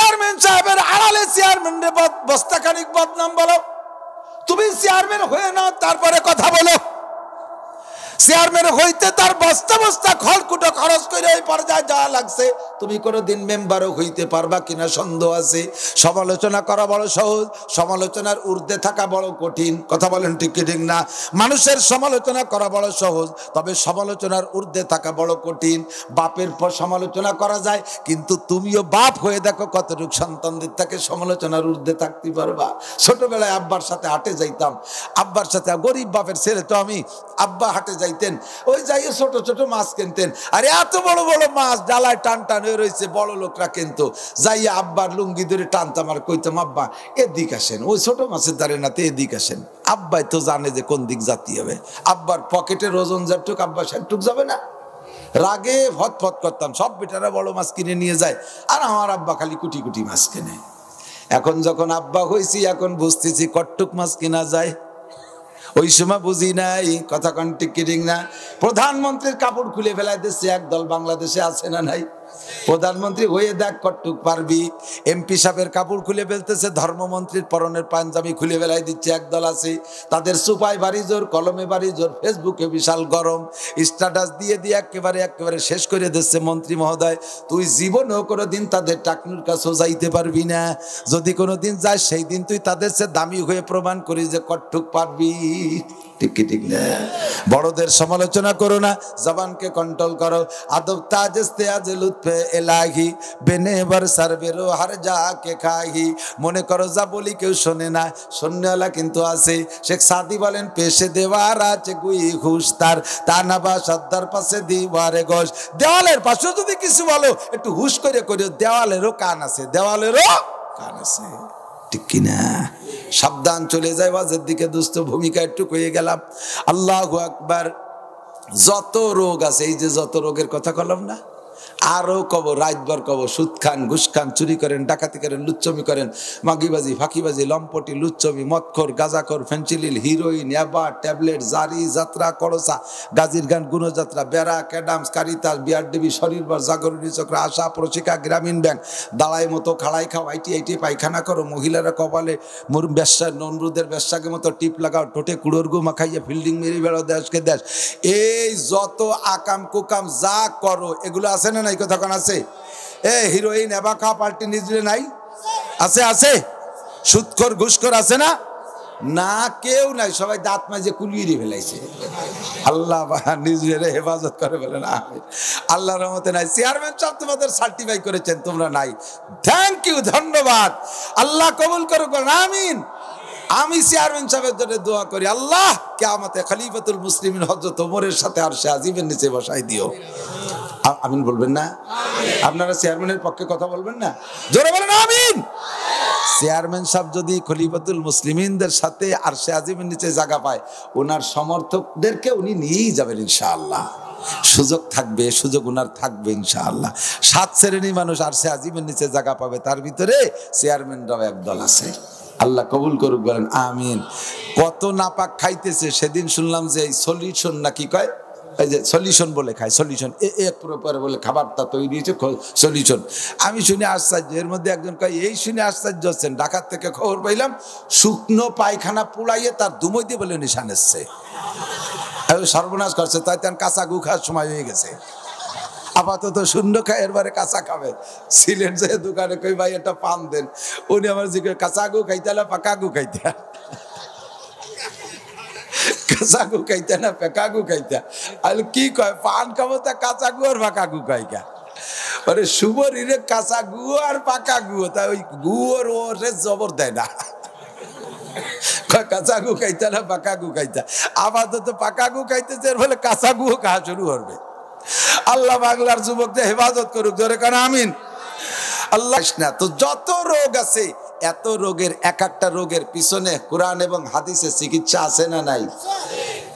Chairman সাহেবের আড়ালে চেয়ারম্যানের বস্তাখানিক বদনাম বলো। তুমি চেয়ারম্যান হয়ে নাও, তারপরে কথা বলো। চেয়ারম্যান হইতে তার বস্তা বস্তা খড়কুটো খরচ করে এই পর্যায়ে যাওয়া লাগছে। তুমি কোনোদিন মেম্বারও হইতে পারবা কিনা সন্দেহ আছে। সমালোচনা করা বড় সহজ, সমালোচনার ঊর্ধ্বে থাকা বড় কঠিন। কথা বলেন ঠিক কি ঠিক না? মানুষের সমালোচনা করা বড় সহজ, তবে সমালোচনার ঊর্ধ্বে থাকা বড় কঠিন। বাপের পর সমালোচনা করা যায়, কিন্তু তুমিও বাপ হয়ে দেখো কতটুকু সন্তানদের থেকে সমালোচনার ঊর্ধ্বে থাকতে পারবা। ছোটবেলায় আব্বার সাথে হাটে যাইতাম, আব্বার সাথে, গরিব বাপের ছেলে তো আমি, আব্বা হাটে যাইতেন, ওই যাইয়ে ছোট ছোট মাছ কিনতেন। আর এত বড় বড় মাছ ডালায় টান টান হয়ে রয়েছে, বড় লোকরা কিন্তু যাইয়ে আব্বার লুঙ্গি ধরে টানতাম আর কইতাম, আব্বা এদিক আসেন, ওই ছোট মাছের দ্বারে নাতে এদিক আসেন। আব্বাই তো জানে যে কোন দিক জাতি হবে। আব্বার পকেটের ওজন যেটুক আব্বা সেটুক যাবে না। রাগে ফট করতাম, সব বেটারা বড় মাছ কিনে নিয়ে যায়, আর আমার আব্বা খালি কুটি কুটি মাছ কেনে। এখন যখন আব্বা হয়েছি, এখন বুঝতেছি কটটুক মাছ কেনা যায়, ওই সময় বুঝি নাই। কথা কন ঠিক কি ঠিক না? প্রধানমন্ত্রীর কাপড় খুলে ফেলাই দিচ্ছে একদল, বাংলাদেশে আছে না নাই? প্রধানমন্ত্রী হয়ে দেখ কটটুক পারবি। এমপি সাহেবের কাপড় খুলে ফেলতেছে, ধর্মমন্ত্রীর পরনের পাঞ্জাবি খুলে ফেলাই দিচ্ছে একদল আছে। তাদের সুপায় বাড়ি জোর, কলমে বাড়ি জোর, ফেসবুকে বিশাল গরম, স্ট্যাটাস দিয়ে দিয়ে একেবারে শেষ করে দিচ্ছে। মন্ত্রী মহোদয়, তুই জীবনেও কোনোদিন তাদের টাকনুর কাছেও যাইতে পারবি না। যদি কোনোদিন যাস, সেই দিন তুই তাদের চেয়ে দামি হয়ে প্রমাণ করিস যে কটটুক পারবি। ঠিক কি ঠিক না? বড়দের সমালোচনা করো না, জবানকে কন্ট্রোল করো। আদব তাজস্তে আজ লুৎফে এলাহি, বেনেবার সারবেরো হার যা কে খাহি। মনে করো যা বলি কেউ শোনে না, শোনেওয়ালা কিন্তু আছে। শেখ সাদি বলেন, পেশে দেওয়ার আছে গুই ঘুষ তার, তা না বা সর্দার পাশে দিবারে গোশ। দেওয়ালের পাশে যদি কিছু বলো, একটু হুশ করে করিও, দেওয়ালেরও কান আছে, দেওয়ালেরও কান আছে। ঠিক কিনা? সাবধান, চলে যায় বাজের দিকে। দুস্থ ভূমিকা একটু কয়ে গেলাম। আল্লাহু আকবার। যত রোগ আছে, এই যে যত রোগের কথা বললাম না, আরো কব, রাতভর কব। সুদ খান, ঘুষ খান, চুরি করেন, ডাকাতি করেন, লুচ্চমি করেন, মাগিবাজি, ফাঁকিবাজি, লম্পটি, লুচ্চমি, মদখোর, গাঁজাখোর, ফেন্সিলিল, হিরোইন, ইয়াবা, ট্যাবলেট, জারি, যাত্রা, করসা, গাজীর গান, গুণযাত্রা, বেড়া, ক্যাডামস, কারিতাস, বিআরডিবি, শরীরবার, জাগরণী চক্র, আশা, প্রশিকা, গ্রামীণ ব্যাংক, দালাই মতো খাড়াই খাও, আইটি পায়খানা করো, মহিলারা কপালে ব্যবসা, নমরুদের ব্যবসাকে মতো টিপ লাগাও, ঠোঁটে কুড়োর গু মাখাইয়া ফিল্ডিং মেরে বেড়ো দেশকে দেশ। এই যত আকাম কুকাম যা করো, এগুলো আছে না নাই? কথা কোন আছে? হিরোইন, এবাকা, পার্টি নিজে নাই? আছে আছে। সুদখোর, ঘুষখোর আছে না? না, কেউ নাই, সবাই দাঁত মাঝে কুলিয়ে ফেলাইছে। আল্লাহ নিজের হেফাজত করে বলে না, আল্লাহর রহমতে নাই। চেয়ারম্যান সাহেব তোমাদের সার্টিফাই করেছেন, তোমরা নাই। থ্যাংক ইউ, ধন্যবাদ। আল্লাহ কবুল করুক, আমিন। আমি চেয়ারম্যান সাহেবের জন্য দোয়া করি, আল্লাহ কিয়ামতে খলিফাতুল মুসলিমিন হযরত ওমরের সাথে আরশে আজিমের নিচে বসাই দিও। আমিন বলবেন না? আপনারা চেয়ারম্যানের পক্ষে কথা বলবেন না? জোরে বলেন আমিন। চেয়ারম্যান সাহেব যদি খলিফাতুল মুসলিমিনদের সাথে আরশে আজিমের নিচে জায়গা পায়, ওনার সমর্থকদেরকে উনি নিয়েই যাবেন ইনশাআল্লাহ। সুযোগ থাকবে, সুযোগ ওনার থাকবে ইনশাআল্লাহ। 7 শ্রেণী মানুষ আরশে আজিমের নিচে জায়গা পাবে, তার ভিতরে চেয়ারম্যানরাও একদল আছে। আল্লাহ কবুল করুক, বলেন আমিন। কত নাপাক খাইতেছে, সেদিন শুনলাম যে সলিউশন নাকি কয়, এই যে সলিউশন বলে খায়, সলিউশন এক পরে বলে খাবারটা তৈরি হয়েছে সলিউশন। আমি শুনে আশ্চর্য, এর মধ্যে একজন কয়, এই শুনে আশ্চর্য হচ্ছেন, ঢাকার থেকে খবর পাইলাম শুকনো পায়খানা পুড়াইয়ে তার দুমই দিয়ে বলে নিশান এসছে। সর্বনাশ করছে, তাই তার কাঁচা গু খাওয়ার সময় হয়ে গেছে। আপাতত শূন্য খায়, এরবারে কাঁচা খাবে। সিলেট যে দোকানে কই, ভাই একটা পান দেন। উনি আমার জিজ্ঞেস, কাঁচা গু খাইতে না পাকা গু খাইতে? কাঁচা গু খাইতে না পাকা গু খাইতে? আর কি কয়, পান খাবো তা কাঁচা গু আর পাকা গু খাইকা? মানে শুভরিরে কাঁচা গু আর পাকা গু, তা ওই গু আর ওরে জবর দেয় না। কাঁচা গু খাইতে না পাকা গু খাইতে? আপাতত পাকা গু খাইতেছে, এর ফলে কাঁচা গু খাওয়া শুরু করবে। আল্লাহ বাংলার যুবকদের হেফাজত করুক, জোরে কান আমিন। আল্লাহ না, তো যত রোগ আছে, এত রোগের এক একটা রোগের পিছনে কোরআন এবং হাদিসের চিকিৎসা আছে না নাই?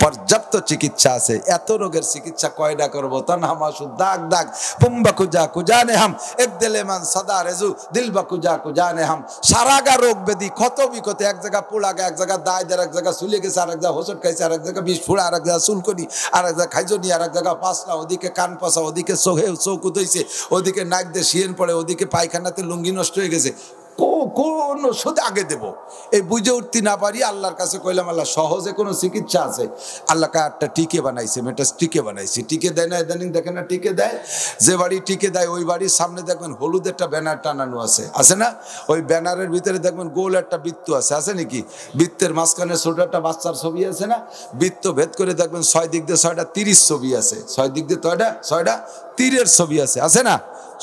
পর্যাপ্ত চিকিৎসা আছে। এত রোগের চিকিৎসা কয়টা করবো? তনহামাসু দাগ দাগ পুম্বা কুজা কুজানে হাম এক দিলে মান সদা রেজু দিলবা কুজা কুজানে হাম। সারাগা রোগ ব্যাধি ক্ষত বিক্ষত, এক জায়গা পোড়াগা, এক জায়গা দায় দেয়, এক জায়গা চুলে গেছে, আর এক জায়গা হোসট খাইছে, আর এক জায়গা বিষ ফুড়া, আর এক জায়গা চুলকনি, আর এক জায়গা খাইজনি, আর এক জায়গা পাসলা, ওদিকে কান পচা, ওদিকে চোখে চৌকুত হয়েছে, ওদিকে নাক দিয়ে শিয়েন পড়ে, ওদিকে পায়খানাতে লুঙ্গি নষ্ট হয়ে গেছে। কোন ওষুধ আগে দেব এই বুঝে উঠতে না পারি। আল্লাহর কাছে কইলাম, আল্লাহ সহজে কোনো চিকিৎসা আছে? আল্লাহ একটা টিকে বানাইছে, মেটাস টিকে বানাইছে। টিকে দেয় না ইদানিং দেখেন না, টিকে দেয়। যে বাড়ি টিকে দেয় ওই বাড়ির সামনে দেখবেন হলুদ একটা ব্যানার টানানো আছে, আছে না? ওই ব্যানারের ভিতরে দেখবেন গোল একটা বৃত্ত আছে নাকি? বৃত্তের মাঝখানে ছোট একটা বাচ্চার ছবি আছে না? বৃত্ত ভেদ করে দেখবেন 6 দিক দিয়ে 6টা 30 ছবি আছে, 6 দিক দিয়ে 6টা তীরের ছবি আছে না?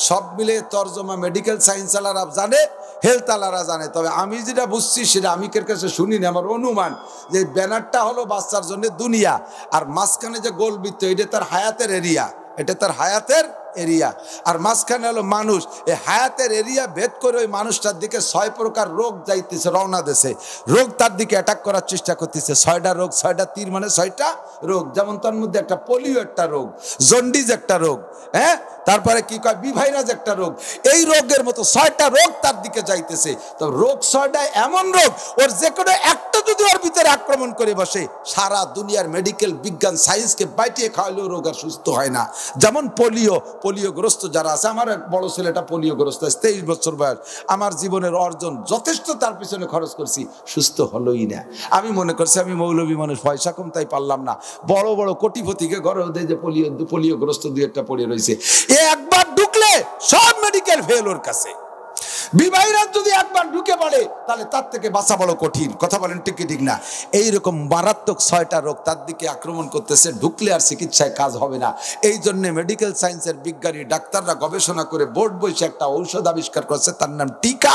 সব মিলে তর্জমা মেডিকেল সায়েন্স আলারা জানে, হেলথ আলারা জানে। তবে আমি যেটা বুঝছি সেটা আমি কার কাছে শুনিনি, আমার অনুমান যে ব্যানারটা হলো বাচ্চার জন্য দুনিয়া, আর মাঝখানে যে গোল বৃত্ত এটা তার হায়াতের এরিয়া, এটা তার হায়াতের এরিয়া, আর মাঝখানে হলো মানুষ। এই হায়াতের এরিয়া ভেদ করে ওই মানুষটার দিকে 6 প্রকার রোগ যাইতেছে, রওনা দেশে রোগ তার দিকে অ্যাটাক করার চেষ্টা করতেছে। 6টা রোগ, 6টা তীর মানে 6টা রোগ। যেমন তার মধ্যে একটা পোলিও একটা রোগ, জন্ডিস একটা রোগ, হ্যাঁ, তারপরে কি কয় বি ভাইরাস একটা রোগ। এই রোগের মতো 6টা রোগ তার দিকে যাইতেছে। তো রোগ 6টা এমন রোগ, ওর যে কোনো একটা যদি ওর ভিতরে আক্রমণ করে বসে, সারা দুনিয়ার মেডিকেল বিজ্ঞান সায়েন্সকে বাইটিয়ে খাওয়ালেও রোগ আর সুস্থ হয় না। যেমন পোলিওগ্রস্ত যারা আছে, আমার এক বড় ছেলেটা পোলিওগ্রস্ত, 23 বছর বয়স। আমার জীবনের অর্জন যথেষ্ট তার পিছনে খরচ করছি, সুস্থ হলোই না। আমি মনে করছি আমি মৌলবী মানুষ, পয়সা কম তাই পারলাম না। বড় বড় কোটিপতিকে ঘরে ওদের যে পোলিওগ্রস্ত 2-1টা পড়ে রয়েছে, একবার ঢুকলে সব মেডিকেল ফেল ওর কাছে। বিবাহীরা যদি একবার ঢুকে পড়ে তাহলে তার থেকে বাঁচা বড় কঠিন। কথা বলেন ঠিক কি ঠিক না? এইরকম মারাত্মক 6টা রোগ তার দিকে আক্রমণ করতেছে, ঢুকলে আর চিকিৎসায় কাজ হবে না। এই জন্য মেডিকেল সায়েন্সের বিজ্ঞানী ডাক্তাররা গবেষণা করে বোর্ড বসে একটা ঔষধ আবিষ্কার করছে, তার নাম টিকা।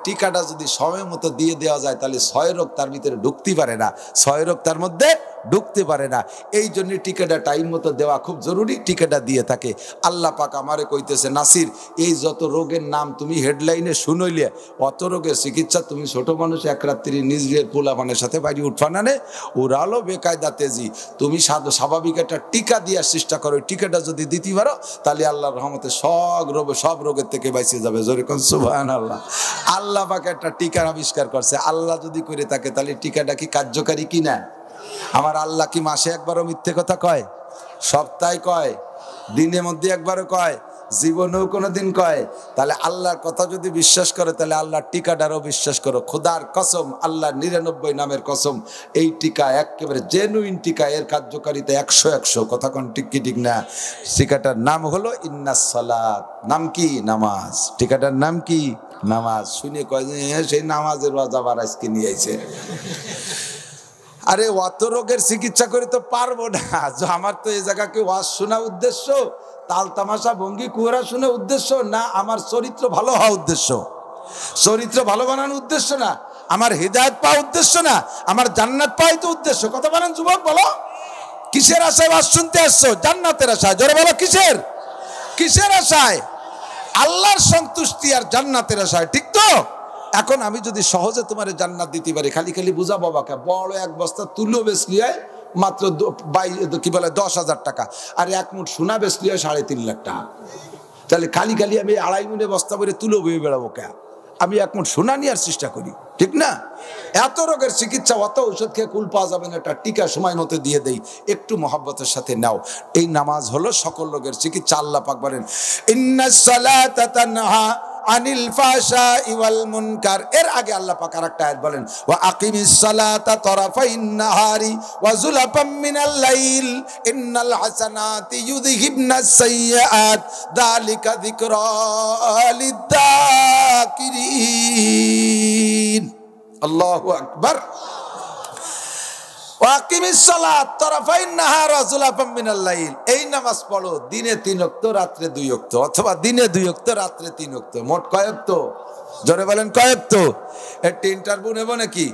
টিকাটা যদি সময় মতো দিয়ে দেওয়া যায় তাহলে 6 রোগ তার ভিতরে ঢুকতে পারে না, 6 রোগ তার মধ্যে ঢুকতে পারে না। এই জন্য টিকাটা টাইম মতো দেওয়া খুব জরুরি। টিকাটা দিয়ে থাকে। আল্লাহ পাক আমারে কইতেছে, নাসির, এই যত রোগের নাম তুমি হেডলাইনে শুনইলে, অত রোগের চিকিৎসা তুমি ছোট মানুষ এক রাত্রি নিজের পোলাপানের সাথে বাড়ি উঠফানানে ওরালো বেকায়দা তেজি। তুমি স্বাভাবিক একটা টিকা দেওয়ার চেষ্টা করো। টিকাটা যদি দিতে পারো তাহলে আল্লাহর রহমতে সব রোগের থেকে বাঁচে যাবে। জোরে কোন সুবহানাল্লাহ। আল্লাহ পাক একটা টিকার আবিষ্কার করছে। আল্লাহ যদি করে থাকে তাহলে টিকাটা কি কার্যকারী কিনা? আমার আল্লাহ কি মাসে একবারও মিথ্যে কথা কয়? সপ্তাহে কয়? দিনের মধ্যে একবারও কয়? জীবনেও কোনোদিন কয়? তাহলে আল্লাহর কথা যদি বিশ্বাস করে তাহলে আল্লাহর টিকাটারও বিশ্বাস করো। খোদার কসম, আল্লাহর 99 নামের কসম, এই টিকা একেবারে জেনুইন টিকা। এর কার্যকারিতা 100। কথা কোন ঠিক কি ঠিক না? টিকাটার নাম হলো ইন্নাস সালাত। নাম কি? নামাজ। টিকাটার নাম কি? নামাজ। শুনে কয় যে সেই নামাজের ওয়াজ আবার আজকে নিয়ে আইছে। আরে অত রোগের চিকিৎসা করে তো পারবো না। আমার তো এই জায়গাকে ওয়াজ শোনা উদ্দেশ্য, তাল তামাশা ভঙ্গি কুয়ারা শোনা উদ্দেশ্য না, আমার চরিত্র ভালো হওয়া উদ্দেশ্য। চরিত্র ভালো বানানোর উদ্দেশ্য না, আমার হিদায়াত পাওয়া উদ্দেশ্য না, আমার জান্নাত পাওয়াই তো উদ্দেশ্য। কথা বলেন যুবক, বলো কিসের আশায় ওয়াজ শুনতে আসছো? জান্নাতের আশায়। জোরে বলো কিসের আশায়? আল্লাহর সন্তুষ্টি আর জান্নাতের আশায়। ঠিক তো? এখন আমি যদি সহজে তোমার জান্নাত দিতে পারি, খালি বুঝা বাবাকে বড় এক বস্তা তুলো বেচলি হয় মাত্র 10,000 টাকা, আর 1 মুঠ সোনা বেচলি হয় 3.5 লাখ টাকা। তাহলে খালি আমি 2.5 মুঠে বস্তা ভরে তুলো বয়ে বেড়াবো কে? আমি 1 মুঠ সোনা নেওয়ার চেষ্টা করি, ঠিক না? এত রোগের চিকিৎসা, অত ঔষধ খেয়ে কুল পাওয়া যাবে না। একটা টিকা সময় মতো দিয়ে দেই, একটু মহব্বতের সাথে নাও। এই নামাজ হলো সকল রোগের চিকিৎসা। আল্লাহ পাক বলেন, ইন্নাস সালাতা তানহা আনিল ফাহশাই ওয়াল মুনকার। এর আগে আল্লাহ পাক আরেকটা আয়াত বলেন, ওয়া আকিমিস সালাতা তারাফাইন নাহারি ওয়া যুলাফাম মিনাল লাইল ইন্নাল হাসানাতি ইউযহিবনাস সাইয়্যাত যালিকা যিকরা লিয-যাকিরিন। আল্লাহু আকবার। এই নামাজ পড়ো, দিনে 3 ওয়াক্ত রাত্রে 2 ওয়াক্ত, অথবা দিনে 2 ওয়াক্ত রাত্রে 3 ওয়াক্ত। মোট কয় ওয়াক্ত? জোরে বলেন কয় ওয়াক্ত? একটা ইন্টারভিউ নেব নাকি?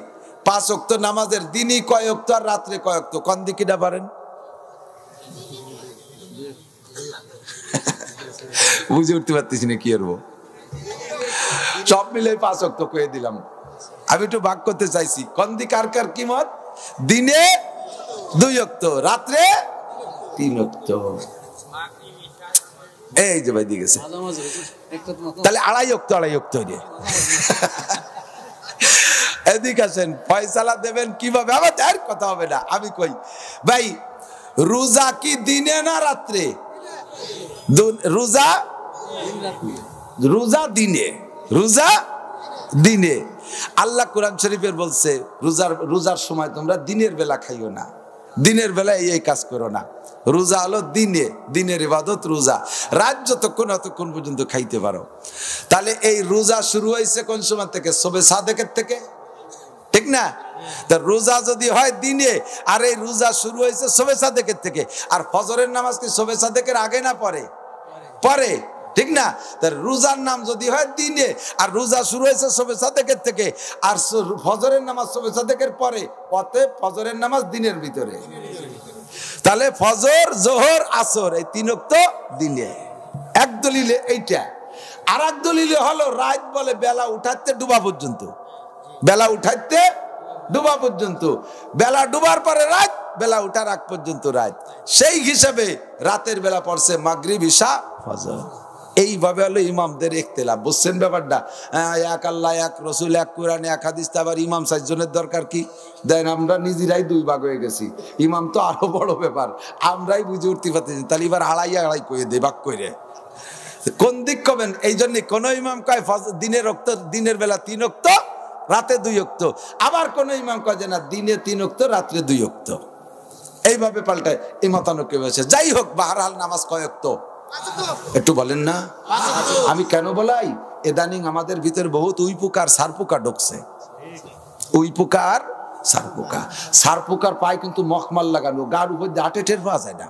5 ওয়াক্ত নামাজের দিনই কয় ওয়াক্ত আর রাত্রে কয় ওয়াক্ত? কোন দিকটা পারেন? বুঝে উঠতে পারতেছি না কি করবো। সব মিলে 5 ওয়াক্ত কয়ে দিলাম। আমি একটু ভাগ করতে চাইছি, কোন দিক কার কি মত? দিনে 2 ওয়াক্ত, রাত্রে 3 ওয়াক্ত। এই যে ভাই দিয়ে গেছে, তাহলে 2.5 ওয়াক্ত 2.5 ওয়াক্ত হয়ে। এদিকে আসেন, ফয়সালা দেবেন কিভাবে? আমার আর কথা হবে না, আমি কই ভাই, রোজা কি দিনে না রাত্রে? রোজা রোজা দিনে, রোজা দিনে। আল্লাহ কোরআন শরীফের বলছে রোজার সময় তোমরা দিনের বেলা খাইও না, দিনের বেলা এই কাজ করো না। রোজা হলো দিনে, দিনের ইবাদত রোজা। রাত যতক্ষণ অতক্ষণ পর্যন্ত খাইতে পারো। তাহলে এই রোজা শুরু হয়েছে কোন সময় থেকে? শবে সাদেকের থেকে, ঠিক না? তা রোজা যদি হয় দিনে, আর এই রোজা শুরু হয়েছে শবে সাদেকের থেকে, আর ফজরের নামাজ কি শবে সাদেকের আগে না পরে? পরে, ঠিক না? তার রোজার নাম যদি হয় দিনে, আর রোজা শুরু হয়েছে শবে সাদেকের থেকে, আর ফজরের নামাজ শবে সাদেকের পরে, অতএব ফজরের নামাজ দিনের ভিতরে। তাহলে ফজর, জোহর, আসর এই 3 ওয়াক্ত দিনে। এক দলিলে এইটা। আর এক দলিলে হলো রাত বলে বেলা উঠাইতে ডুবা পর্যন্ত, বেলা উঠাইতে ডুবা পর্যন্ত, বেলা ডুবার পরে রাত, বেলা উঠার আগ পর্যন্ত রাত। সেই হিসাবে রাতের বেলা পড়ছে মাগরিব, ইশা, ফজর। এইভাবে হলো ইমামদের ইখতিলাফ। বুঝছেন ব্যাপারটা? এক আল্লাহ, এক রসুল, এক কোরআন, এক হাদিস। আবার ইমাম 4 জনের দরকার কি? দেন আমরা নিজেরাই 2 ভাগ হয়ে গেছি। ইমাম তো আরো বড় ব্যাপার, আমরাই বুঝে উঠতে পারতেছি। তাহলে এবার আড়াই করে দে, ভাগ করে। কোন দিক কবেন? এই জন্য কোন ইমাম কয় দিনের বেলা 3 ওয়াক্ত, রাতে 2 ওয়াক্ত। আবার কোন ইমাম কয় যে না, দিনে 3 ওয়াক্ত, রাত্রে 2 ওয়াক্ত। এইভাবে পাল্টায় এই মতানৈক্য হয়েছে। যাই হোক, বাহরাল নামাজ কয় ওয়াক্ত একটু বলেন না? আমি কেন বলাই, ইদানিং আমাদের ভিতরে বহুত উইপোকার সারপোকা ঢুকছে। উইপোকার সারপোকা, সারপোকার পায় কিন্তু মখমাল লাগানো, গার উপর দিয়ে হাঁটে, টের পাওয়া যায় না।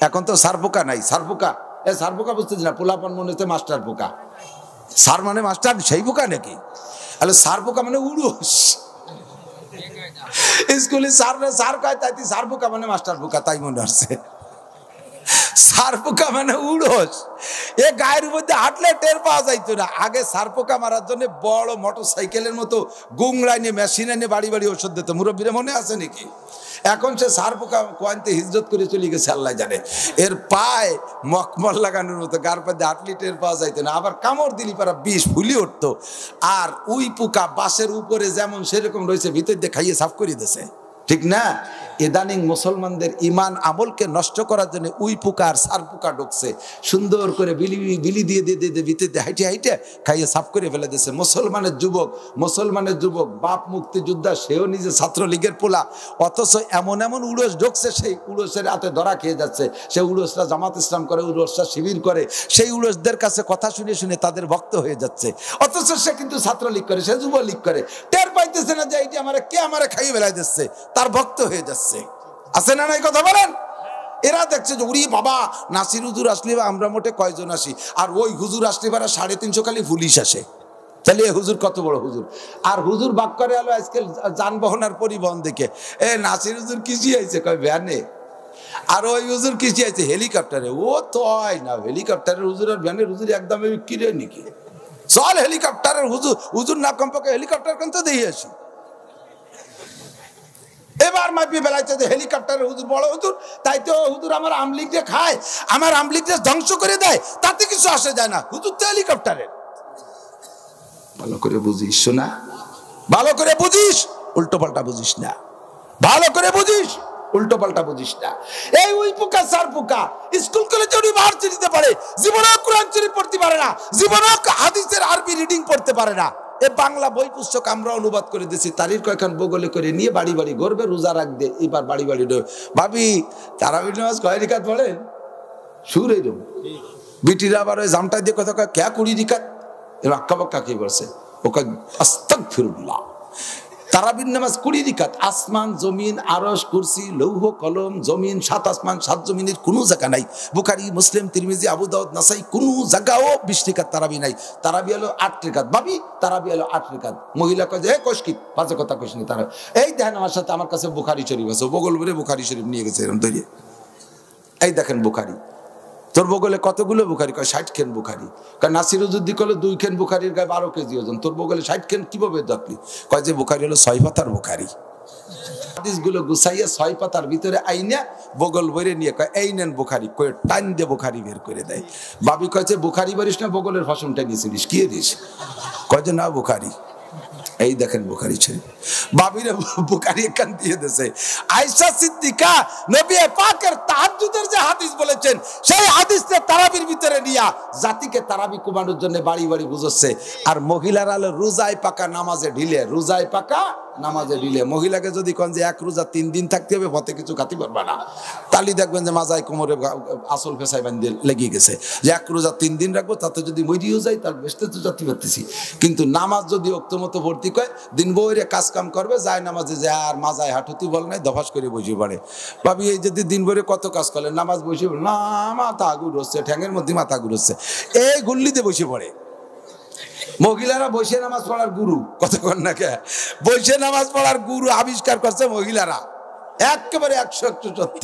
এখন তো সারপোকা নাই, সারপোকা, এ সারপোকা বুঝতেছি না, পোলাপন মনে হচ্ছে মাস্টার পোকা। সার মানে মাস্টার, সেই পোকা নাকি? তাহলে সারপোকা মানে উড়োস। স্কুলে সার কয়, তাই সারপোকা মানে মাস্টার পোকা, তাই মনে হচ্ছে। সারপোকা মানে উড়োস। এ গায়ের মধ্যে হাঁটলে টের পাওয়া যাইতো না। আগে সারপোকা মারার জন্য বড় মোটর সাইকেলের মতো গুংড়াই নিয়ে, মেশিন এনে বাড়ি বাড়ি ওষুধ দিত। মুরব্বীরা মনে আছে নাকি? এখন সে সারপোকা কোয়ান্তে হিজরত করে চলে গেছে, আল্লাহ জানে। এর পায়ে মখমল লাগানোর মতো, গার পায়ে হাঁটলে টের পাওয়া যাইতো না। আবার কামড় দিলি পারা বিষ ফুলি উঠতো। আর উই পোকা বাসের উপরে যেমন সেরকম রয়েছে, ভিতর দিয়ে খাইয়ে সাফ করে দিয়েছে, ঠিক না? ইদানিং মুসলমানদের ইমান আমলকে নষ্ট করার জন্য উই পোকা আর সার পোকা ঢুকছে। সুন্দর করে বিলি দিয়ে ভিতরে হাইটে হাইটে খাইয়ে সাফ করে ফেলে দিয়েছে। মুসলমানের যুবক বাপ মুক্তিযোদ্ধা, সেও নিজে ছাত্রলীগের পোলা, অথচ এমন উড়োস ঢুকছে, সেই উড়োসের হাতে ধরা খেয়ে যাচ্ছে। সেই উড়োসরা জামাত ইসলাম করে, উড়োসরা শিবির করে, সেই উড়োসদের কাছে কথা শুনে শুনে তাদের ভক্ত হয়ে যাচ্ছে। অথচ সে কিন্তু ছাত্রলীগ করে, সে যুবলীগ করে, টের পাইতেছে না যে এইটি আমারে খাইয়ে বেলায় দিচ্ছে, তার ভক্ত হয়ে যাচ্ছে। আছে না নাই কথা বলেন? এরা দেখছে যে উড়ি বাবা, নাসির হুজুর আসলে আমরা মোটে কয়জন আসি, আর ওই হুজুর আসলে 350 খালি পুলিশ আসে। তাহলে এ হুজুর কত বড় হুজুর। আর হুজুর বাক করে আলো আজকাল যানবাহন আর পরিবহন দেখে, এ নাসির হুজুর কিসি আইছে, কয় ভ্যানে। আর ওই হুজুর কিসি আইছে, হেলিকপ্টারে। ও তো হয় না, হেলিকপ্টারের হুজুর আর ভ্যানের হুজুর একদম কিরে নাকি? চল হেলিকপ্টারের হুজুর না, কমপক্ষে হেলিকপ্টার কেন তো দিয়ে আসি। এবার মাইপি বেলাইতে যে হেলিকপ্টারের হুজুর বড় হুজুর, তাই তো হুজুর আমার আমলিগকে খায়, আমার আমলিগকে ধ্বংস করে দেয়, তাতে কিছু আসে যায় না, হুজুর তো হেলিকপ্টারের। ভালো করে বুঝিস শোনা, ভালো করে বুঝিস, উল্টো পাল্টা বুঝিস না। ভালো করে বুঝিস, উল্টো পাল্টা বুঝিস না। এই উই পোকা সার পোকা স্কুল কলেজে ইউনিভার্সিটিতে পড়ে, জীবনেও কোরআন শরীফ পড়তে পারে না, জীবনেও হাদিসের আরবি রিডিং পড়তে পারে না। এ বাংলা বই পুস্তক আমরা অনুবাদ করে দিয়েছি, তারির কয়েকখান বগলে করে নিয়ে বাড়ি বাড়ি ঘুরবে, রোজা রাখবে। এবার বাড়ি বাড়ি ভাবি তারাবির নামাজ কয় রিকাত পড়েন? সুর এইরকম বিটিরা আবার ওই জামটা দিয়ে কথা কয়, ক্যা 20 রিকাত? এর আক্কা বাক্কা কি বলছে, ওকে আস্তাগফিরুল্লাহ। তারাবির নামাজ 20 রিকাত। আসমান জমিন আরশ কুরসি লৌহ কলম জমিন, 7 আসমান 7 জমিনের কোনো জায়গা নাই। বুখারী মুসলিম তিরমিজি আবু দাউদ নাসাই কোনো জায়গাও 20 রিকাত তারাবি নাই। তারাবি হলো 8 রিকাত। ভাবি তারাবি হলো 8 রিকাত। মহিলা কয় যে কোশ কি বাজে কথা কইস নি। তারা এই দেখেন আমার সাথে, আমার কাছে বুখারী শরীফ আছে, বগল ভরে বুখারী শরীফ নিয়ে গেছে এরকম ধরে। এই দেখেন বুখারী, তোর বগলে কতগুলো বুখারী? কয় 60 খান বুখারী। কয় নাসির হুজুর কল 2 খান বুখারীর গায়ে 12 কেজি ওজন, তোর বগলে 60 খান কিভাবে দেখলি? কয় যে বুখারী হলো 6 পাতার বুখারী। হাদিসগুলো গুছাইয়া 6 পাতার ভিতরে আইনা বগল বইরে নিয়ে কয় এই নেন বুখারী, কয়ে টান দিয়ে বুখারী বের করে দেয়। ভাবি কয়েছে বুখারী বলিস না বগলের ফসমটা নিয়েছিলিস, কি দিস? কয় যে না বুখারী। এই দেখেন বুখারী শরীফ, ভাবিরে বুখারী একখান দিয়ে দিয়েছে। আয়েশা সিদ্দিকা নবী পাকের তাহাজ্জুদের যে হাদিস বলেছেন সেই হাদিসে তারাবির ভিতরে নিয়া জাতিকে তারাবি কুমানোর জন্য বাড়ি বাড়ি বুঝাচ্ছে। আর মহিলারা হলো রোজায় পাকা নামাজে ঢিলে, রোজায় পাকা নামাজে ঢিলে। মহিলাকে যদি কোন যে এক রোজা 3 দিন থাকতে হবে, পথে কিছু খাতে পারবা না, তালি দেখবেন যে মাজায় কোমরে আসল ফেসাই বান্ধে লেগে গেছে যে এক রোজা 3 দিন রাখবো, তাতে যদি মরিও যায় তার বেশতে তো যাতে পারতেছি। কিন্তু নামাজ যদি অক্ত মতো ভর্তি কয়, দিন বইরে কাজ কাম করবে, যায় নামাজে যায় আর মাজায় হাঁটুতি বল নাই, দফাস করে বসে পড়ে। ভাবি এই যদি দিন ভরে কত কাজ করলেন, নামাজ বসে না মাথা আগুর হচ্ছে, ঠ্যাঙের মধ্যে মাথা আগুর হচ্ছে, এই গুল্লিতে বসে পড়ে। মহিলারা বসে নামাজ পড়ার গুরু, কতক্ষণ না কে বসে নামাজ পড়ার গুরু আবিষ্কার করছে মহিলারা, একেবারে 100% সত্য।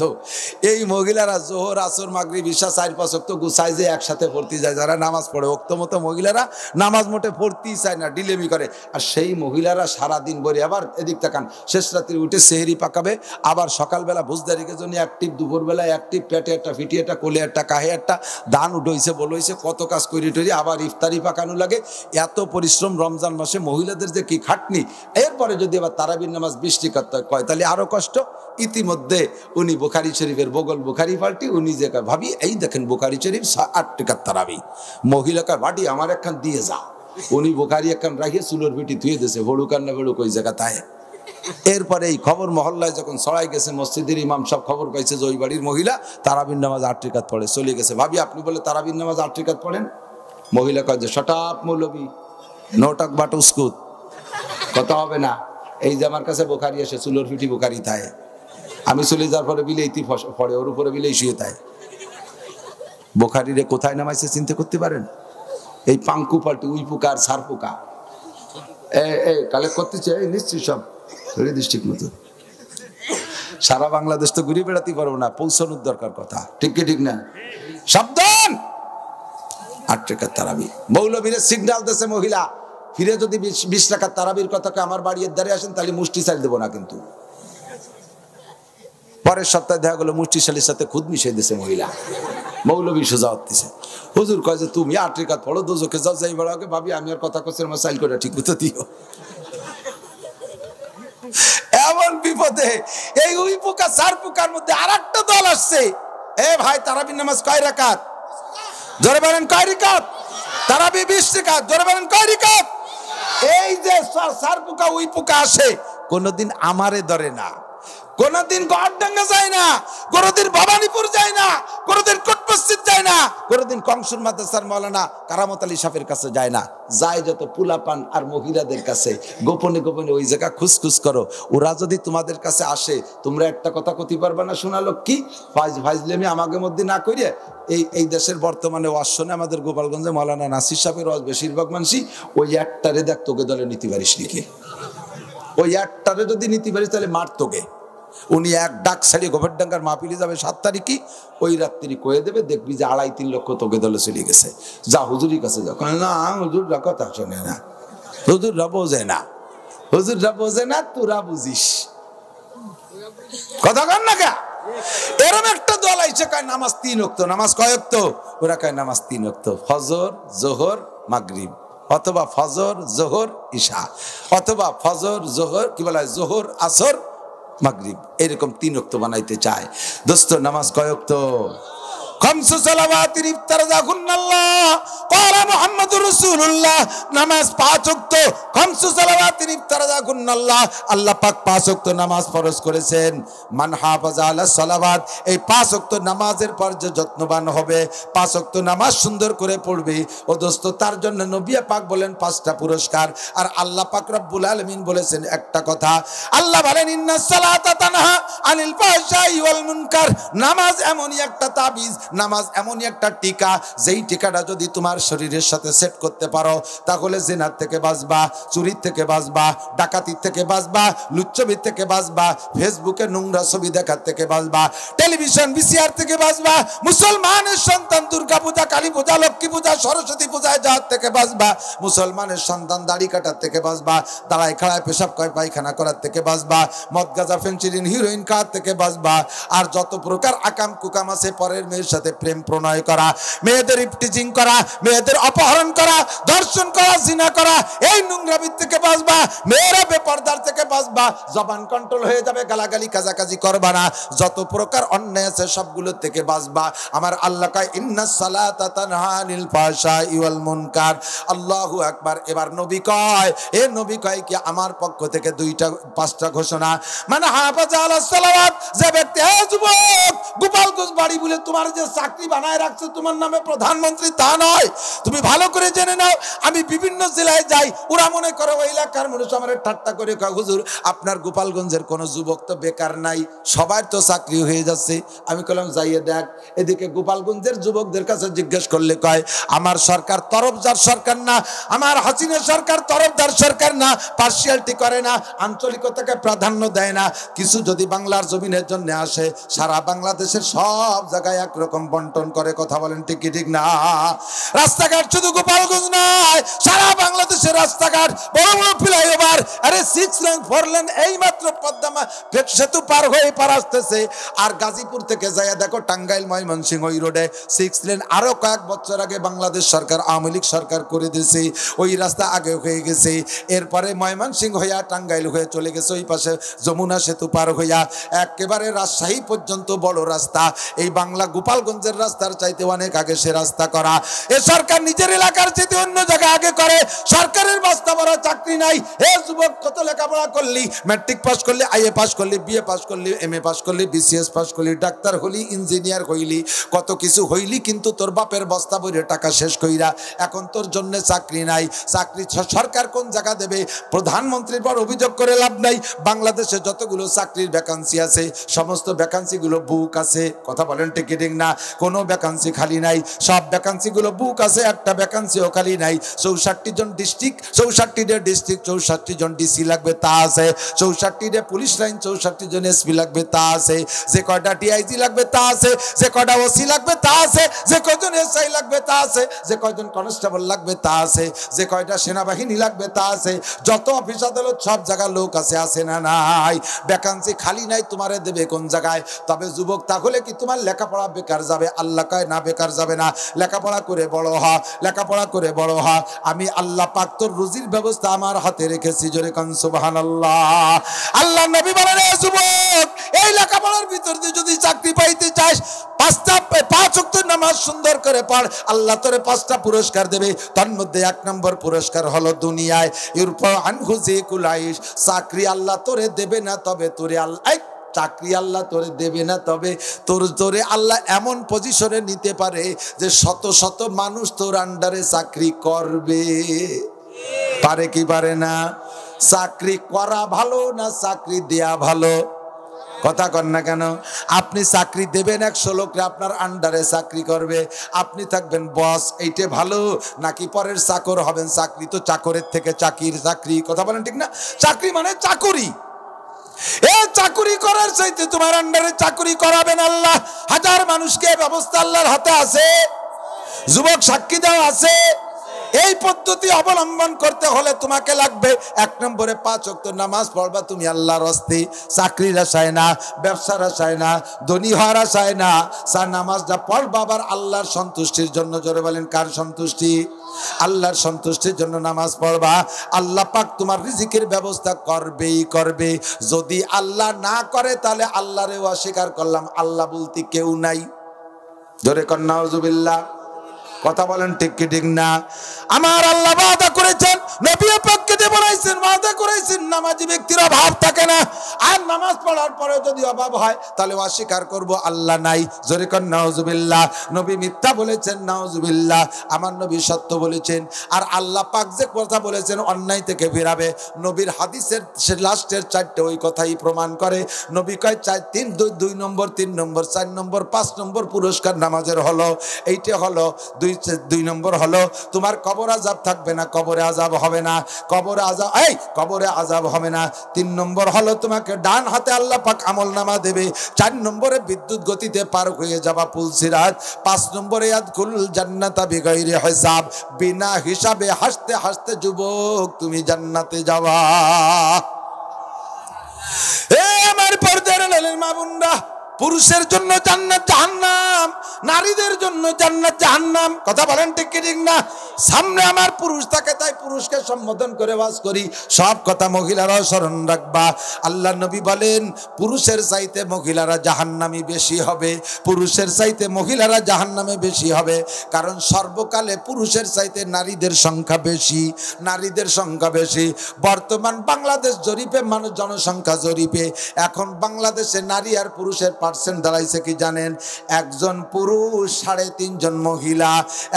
এই মহিলারা জোহর আসর মাগরিব ইশা 4-5 ওয়াক্ত গুছাই যে একসাথে পড়তে যায়, যারা নামাজ পড়ে ওক্ত মতো মহিলারা নামাজ মোটে পড়তেই চায় না, ডিলেমি করে। আর সেই মহিলারা সারাদিন বলে আবার এদিক তাকান, শেষ রাত্রি উঠে সেহরি পাকাবে, আবার সকালবেলা বুঝদারিকে জন্য অ্যাক্টিভ, দুপুরবেলা অ্যাক্টিভ, পেটে একটা ফিটি একটা কোলে একটা কাহে একটা ধান উঠেছে বলেছে, কত কাজ করি টরি, আবার ইফতারি পাকানো লাগে। এত পরিশ্রম রমজান মাসে মহিলাদের যে কি খাটনি, এরপরে যদি আবার তারাবির নামাজ 20টি করতে হয় তাহলে আরো কষ্ট। ইতিমধ্যে উনি বুখারী শরীফের বগল বুখারী পাল্টি, উনি যে ভাবি এই দেখেন বুখারী শরীফ 8 টাকার তারাবি, মহিলাকার বাটি আমার একখান দিয়ে যা। উনি বুখারী একখান রাখিয়ে চুলোর পিটি ধুয়ে দিয়েছে, ভড়ুক আর না ভড়ুক ওই জায়গা তাই। এরপরে এই খবর মহল্লায় যখন ছড়াই গেছে, মসজিদের ইমাম সব খবর পাইছে যে ওই বাড়ির মহিলা তারাবির নামাজ 8 টাকাত পড়ে, চলে গেছে। ভাবি আপনি বলে তারাবির নামাজ 8 টাকাত পড়েন? মহিলা কয় যে শটাপ মৌলবী, নোটক বাট উস্কুত, কথা হবে না। এই যে আমার কাছে বুখারী এসে চুলোর পিটি বুখারী থায়, আমি চলে যাওয়ার পরে বিলেইতি পড়ে, ওর উপরে বিলেই শুয়ে তাই। বুখারীরে কোথায় নামাইছে চিন্তা করতে পারেন? এই পাঙ্কু পাল্টি উই পোকা আর সার পোকা কালেক্ট করতেছে নিশ্চয়ই সব ডিস্ট্রিক্ট মতো। সারা বাংলাদেশ তো ঘুরে বেড়াতে পারবো না, পৌঁছানোর দরকার কথা, ঠিক কি ঠিক না? সাবধান, 8 টাকার তারাবি। মৌলবীরে সিগন্যাল দিয়েছে মহিলা, ফিরে যদি 20 টাকার তারাবির কথাকে আমার বাড়ির দ্বারে আসেন তাহলে মুষ্টি চাল দেবো না। কিন্তু পরের সপ্তাহে দেখা গেলো মুষ্টি শালির সাথে খুদ মিশিয়ে দিয়েছে মহিলা, মৌলবী সোজা হচ্ছে। হুজুর কয় যে তুমি 8 টাকা পড়ো, দোজখে যাও, যাই বেড়াকে। ভাবি আমি আর কথা কচ্ছে আমার চাইল করে ঠিক মতো দিও। এমন বিপদে এই উই পোকা সার পোকার মধ্যে আর একটা দল আসছে। এ ভাই তারাবির নামাজ কয় রাকাত? জোরে বলেন কয় রাকাত? তারাবি 20 রাকাত, জোরে বলেন কয় রাকাত? এই যে সার পোকা উই পোকা আসে, কোনদিন আমারে ধরে না, কোনদিন গড়ডাঙ্গা যায় না, কোনদিন ভবানীপুর যায় না, কোনদিন কোটমসজিদ যায় না, কোনদিন কংসুর মাদ্রাসার মাওলানা কারামত আলী সাহেবের কাছে যায় না, যায় যত পুলাপান আর মহিলাদের কাছে। গোপনে গোপনে ওই জায়গা খুসখুস করো। ওরা যদি তোমাদের কাছে আসে, তোমরা একটা কথা কতি পারবা না, শোনালো কি ফাইজলেমি আমাদের মধ্যে না করিয়ে। এই দেশের বর্তমানে ওয়াজ শোনে আমাদের গোপালগঞ্জে মাওলানা নাসির সাহেবের ওয়াজ বেশিরভাগ মানুষই ওই একটারে দেখ তোকে দলে নিতে পারিস নাকি, ওই একটারে যদি নিতে পারিস তাহলে মার তোকে। উনি এক ডাক ছাড়িয়ে গোবরডাঙ্গার মাহফিলে যাবে 7 তারিখে, ওই রাত্রি কয়ে দেবে, দেখবি যে 2.5-3 লক্ষ তোকে দলে চলে গেছে। যা হুজুরির কাছে যাও। না হুজুররা কথা শোনে না, হুজুররা বোঝে না, হুজুররা বোঝে না, তোরা বুঝিস। কথা কন না কে? এরকম একটা দল আইছে কয় নামাজ 3 ওয়াক্ত। নামাজ কয় ওয়াক্ত? ওরা কয় নামাজ 3 ওয়াক্ত, ফজর জোহর মাগরিব, অথবা ফজর জোহর ইশা, অথবা ফজর জোহর কি বলা হয় জোহর আসর মাগরিব, এরকম 3 ওয়াক্ত বানাইতে চায়। দোস্ত নামাজ কয় ওয়াক্ত? খামসু সালাওয়াতিন ইফতারাযাহুন্নাল্লাহ ক্বালা মুহাম্মাদুর রাসূলুল্লাহ। নামাজ 5 ওয়াক্ত, খামসু সালাওয়াতিন ইফতারাযাহুন্নাল্লাহ, আল্লাহ পাক 5 ওয়াক্ত নামাজ ফরজ করেছেন। মান হাফাযা আলা সালাওয়াত, এই 5 ওয়াক্ত নামাজের পর যে যত্নবান হবে, 5 ওয়াক্ত নামাজ সুন্দর করে পড়বে, ও দোস্ত তার জন্য নবী পাক বলেন 5টা পুরস্কার। আর আল্লাহ পাক রব্বুল আলামিন বলেছেন একটা কথা, আল্লাহ বলেন ইন্নাস সালাতা তানহা আনিল ফাহশাই ওয়াল মুনকার। নামাজ এমনই একটা তাবিজ নামাজ এমনই একটা টিকা, যেই টিকাটা যদি তোমার শরীরের সাথে সেট করতে পারো তাহলে জিনার থেকে বাঁচবা, চুরির থেকে বাঁচবা, ডাকাতির থেকে বাঁচবা, লুচ্ছবির থেকে বাঁচবা, ফেসবুকে নোংরা ছবি দেখার থেকে বাঁচবা, টেলিভিশন ভিসিআর থেকে বাঁচবা, মুসলমানের সন্তান দুর্গা পূজা, কালী পূজা, লক্ষ্মী পূজা, সরস্বতী পূজায় যাওয়ার থেকে বাঁচবা, মুসলমানের সন্তান দাড়ি কাটার থেকে বাঁচবা, দাঁড়ায় খাড়ায় পেশাব পায়খানা করার থেকে বাঁচবা, মদ গাঁজা ফেন্সিডিল হিরোইন খাওয়ার থেকে বাঁচবা। আর যত প্রকার আকাম কুকাম আছে, পরের মেয়ের সাথে প্রেম প্রণয় করা, মেয়েদের ইফটিজিং করা, মেয়েদের অপহরণ করা, ধর্ষণ করা, জিনা করা, এই নোংরামির থেকে বাঁচবা, মেয়েরা বেপরদার থেকে বাঁচবা, জবান কন্ট্রোল হয়ে যাবে, গালাগালি কাজাকাজি করবা না, যত প্রকার অন্যায় আছে সবগুলোর থেকে বাঁচবা। আমার আল্লাহ কয় ইন্নাস সালাতা তানহা আনিল ফাহশাই ওয়াল মুনকার। আল্লাহু আকবার। এবার নবী কয়, এ নবী কয় কি আমার পক্ষ থেকে 5টা ঘোষণা। মানে হাফাজা আলাস সালাওয়াত, যে ব্যক্তি, হে যুবক, গোপালগঞ্জ বাড়ি বলে তোমার যে চাকরি বানায় রাখছে তোমার নামে প্রধানমন্ত্রী তা নয়। তুমি ভালো করে জেনে নাও, আমি বিভিন্ন জেলায় যাই, ওরা মনে করে ওই এলাকার মানুষ আমার ঠাট্টা করে কয়, হুজুর আপনার গোপালগঞ্জের কোনো যুবক তো বেকার নাই, সবার তো চাকরি হয়ে যাচ্ছে। আমি বললাম যাইয়ে দেখ। এদিকে গোপালগঞ্জের যুবকদের কাছে জিজ্ঞেস করলে কয়, আমার সরকার তরফদার সরকার না, আমার হাসিনা সরকার তরফদার সরকার না, পার্সিয়ালিটি করে না, আঞ্চলিকতাকে প্রাধান্য দেয় না। কিছু যদি বাংলার জমিনের জন্য আসে, সারা বাংলাদেশের সব জায়গায় একরকম বন্টন করে। কথা বলেন ঠিক কি ঠিক না? রাস্তাঘাট শুধু গোপালগঞ্জ নয়, সারা বাংলাদেশের রাস্তাঘাট, বড় বড় ফ্লাইওভার, আরে 6 লেন 4 লেন এই মাত্র পদ্মা সেতু পার হয়ে পার আসতেছে। আর গাজীপুর থেকে যায় দেখো টাঙ্গাইল ময়মনসিংহ ওই রোডে 6 লেন আরো কয়েক বছর আগে বাংলাদেশ সরকার, আওয়ামী লীগ সরকার করে দিয়েছে। ওই রাস্তা আগে হয়ে গেছে, এরপরে ময়মনসিংহ হইয়া টাঙ্গাইল হয়ে চলে গেছে ওই পাশে যমুনা সেতু পার হইয়া একেবারে রাজশাহী পর্যন্ত বড় রাস্তা। এই বাংলা গোপালগঞ্জের রাস্তার চাইতে অনেক আগে সে রাস্তা করা। এ সরকার নিজের এলাকার চাইতে অন্য জায়গায় আগে করে। সরকারের বাস্তা বড় চাকরি নাই। হে যুবক, কত লেখাপড়া করলি? ম্যাট্রিক পাস করলি, আইএ পাস করলি, বিএ পাস করলি, এমএ পাস করলি, বিসিএস পাস করলি, ডাক্তার হলি, ইঞ্জিনিয়ার হইলি, কত কিছু হইলি, কিন্তু তোর বাপের বস্তা বইরে টাকা শেষ কইরা এখন তোর জন্য চাকরি নাই। চাকরি সরকার কোন জায়গা দেবে? প্রধানমন্ত্রীর পর অভিযোগ করে লাভ নাই। বাংলাদেশে যতগুলো চাকরির ভ্যাকান্সি আছে সমস্ত ভ্যাকান্সি গুলো বুক আছে। কথা বলেন ঠিক ঠিক না? কোনো ভ্যাকান্সি খালি নাই, সব ভ্যাকান্সি গুলো বুক আছে, একটা ভ্যাকান্সিও খালি নাই। 64 জন ডিস্ট্রিক্ট, 64টা ডিস্ট্রিক্ট, 64 জন ডিসি লাগবে তা আছে, 64টা পুলিশ লাইন, 64 জন এসপি লাগবে তা আছে, যে কয়টা ডিআইজি লাগবে তা আছে, যে কয়টা ওসি লাগবে তা আছে, যে কয়জন এসআই লাগবে তা আছে, যে কয়জন কনস্টেবল লাগবে তা আছে, যে কয়টা সেনাবাহিনী লাগবে তা আছে, যত অফিস আদালত সব জায়গায় লোক আছে, আছে না নাই? ভ্যাকান্সি খালি নাই, তোমারে দেবে কোন জায়গায়? তবে যুবক, তাহলে কি তোমার লেখাপড়া বেকার যাবে? আল্লাহ কয় না, বেকার যাবে না। লেখাপড়া করে বড় হ, লেখাপড়া করে বড় হ। আমি আল্লাহ পাক তোর রুজির ব্যবস্থা আমার হাতে রেখেছি। জোরে কান সুবহানাল্লাহ। আল্লাহ নবী বলেন, এ যুবক, এই লেখাপড়ার ভিতর দিয়ে যদি চাকরি পাইতে চাস, 5 ওয়াক্ত নামাজ সুন্দর করে পড়, আল্লাহ তোরে 5টা পুরস্কার দেবে। তার মধ্যে 1 নম্বর পুরস্কার হলো দুনিয়ায় ইউরফা আনহু যিকুল আইশ। চাকরি আল্লাহ তোরে দেবে না, তবে তোরে আল্লাহ চাকরি আল্লাহ তোরে দেবে না, তবে তোরে আল্লাহ এমন পজিশনে নিতে পারে যে শত শত মানুষ তোর আন্ডারে চাকরি করবে। পারে কি পারে না? চাকরি করা ভালো না চাকরি দেয়া ভালো? কথা কন না কেন? আপনি চাকরি দেবেন 100 লোকরে আপনার আন্ডারে চাকরি করবে, আপনি থাকবেন বস, এইটা ভালো নাকি পরের চাকর হবেন? চাকরি তো চাকরের থেকে চাকরি। কথা বলেন ঠিক না? চাকরি মানে চাকরি। এই চাকরি করার চাইতে তোমার আন্ডারে চাকরি করাবেন আল্লাহ। হাজার মানুষকে ব্যবস্থা আল্লাহর হাতে আছে। যুবক সাক্ষী দাও আছে। এই পদ্ধতি অবলম্বন করতে হলে তোমাকে লাগবে 1 নম্বরে 5 ওয়াক্ত নামাজ পড়বা তুমি আল্লাহর রাস্তায়। চাকরির আশায় না, ব্যবসার আশায় না, ধনী হওয়ার আশায় না। নামাজটা পড়বা আবার আল্লাহর সন্তুষ্টির জন্য। জোরে বলেন, কার সন্তুষ্টি? আল্লাহর সন্তুষ্টির জন্য নামাজ পড়বা। আল্লাহ পাক তোমার রিজিকের ব্যবস্থা করবেই করবে। যদি আল্লাহ না করে তাহলে আল্লাহরেও অস্বীকার করলাম, আল্লাহ বলতে কেউ নাই। জোরে কর নাউজুবিল্লাহ। কথা বলেন ঠিক কি ঠিক না? আমার আল্লাহ ওয়াদা করেছেন, নবী পাককে দিয়ে বলেছেন, ওয়াদা করেছেন বলেছেন নামাজি ব্যক্তির অভাব থাকে না। আর নামাজ পড়ার পরে যদি অভাব হয় তাহলে অস্বীকার করব আল্লাহ নাই। জোরে কোন নাউজুবিল্লাহ। নবী মিথ্যা বলেছেন, নাউজুবিল্লাহ। আমার নবী সত্য বলেছেন। আর আল্লাহ পাক যে কথা বলেছেন অন্যায় থেকে ফিরাবে, নবীর হাদিসের লাস্টের চারটে ওই কথাই প্রমাণ করে। নবী কয় 2 নম্বর, 3 নম্বর, 4 নম্বর, 5 নম্বর পুরস্কার নামাজের হলো। এইটা হলো 2 নম্বর হলো তোমার কবর আযাব থাকবে না, কবরে আযাব হবে না, কবরে আযাব হবে না। 3 নম্বর হলো তোমাকে ডান হাতে আল্লাহ পাক আমলনামা দেবে। 4 নম্বরে বিদ্যুৎ গতিতে পার হয়ে যাবা পুল সিরাত। 5 নম্বরে ইয়াদখুল জান্নাতা বিগাইরি হিসাব, বিনা হিসাবে হাসতে হাসতে যুবক তুমি জান্নাতে যাবা। আমার পর্দার আড়ালের মা বোনরা, পুরুষের জন্য জান্নাত জাহান্নাম, নারীদের জন্য জান্নাত জাহান্নাম। কথা বলেন ঠিক কি ঠিক না? সামনে আমার পুরুষ থাকে তাই পুরুষকে সম্বোধন করে ওয়াজ করি। সব কথা মহিলারাও স্মরণ রাখবা। আল্লাহ নবী বলেন পুরুষের চাইতে মহিলারা জাহান্নামী বেশি হবে, পুরুষের চাইতে মহিলারা জাহান্নামে বেশি হবে। কারণ সর্বকালে পুরুষের চাইতে নারীদের সংখ্যা বেশি, নারীদের সংখ্যা বেশি। বর্তমান বাংলাদেশ জরিপে, মানুষ জনসংখ্যা জরিপে এখন বাংলাদেশে নারী আর পুরুষের পার্সেন্ট দাঁড়াইছে কি জানেন? একজন পুরুষ 3.5 জন মহিলা,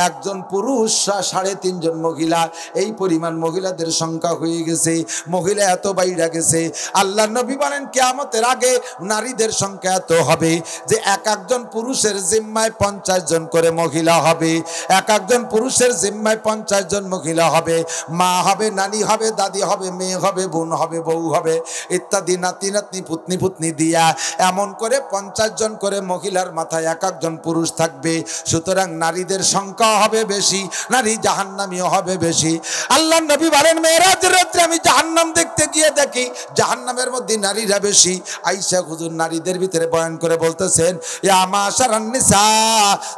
একজন পুরুষ 3.5 জন মহিলা। এই পরিমাণ মহিলাদের সংখ্যা হয়ে গেছে, মহিলা এত বাইরে গেছে। আল্লাহ নবী বলেন কিয়ামতের আগে নারীদের সংখ্যা এত হবে যে একজন পুরুষের জিম্মায় 50 জন করে মহিলা হবে, একজন পুরুষের জিম্মায় 50 জন মহিলা হবে। মা হবে, নানি হবে, দাদি হবে, মেয়ে হবে, বোন হবে, বউ হবে ইত্যাদি, নাতি নাতনি, পুতনি পুতনি দিয়া এমন করে 50 জন করে মহিলার মাথায় একজন পুরুষ থাকবে। সুতরাং নারীদের সংখ্যা হবে বেশি, নারী জাহান্নামীও হবে বেশি। আল্লাহ নবী বলেন মেরাজের রাত্রে আমি জাহান্নাম দেখতে গিয়ে দেখি জাহান্নামের মধ্যে নারীরা বেশি। আয়েশা হুজুর নারীদের ভিতরে বয়ান করে বলতেছেন ইয়া মাশারান নিসা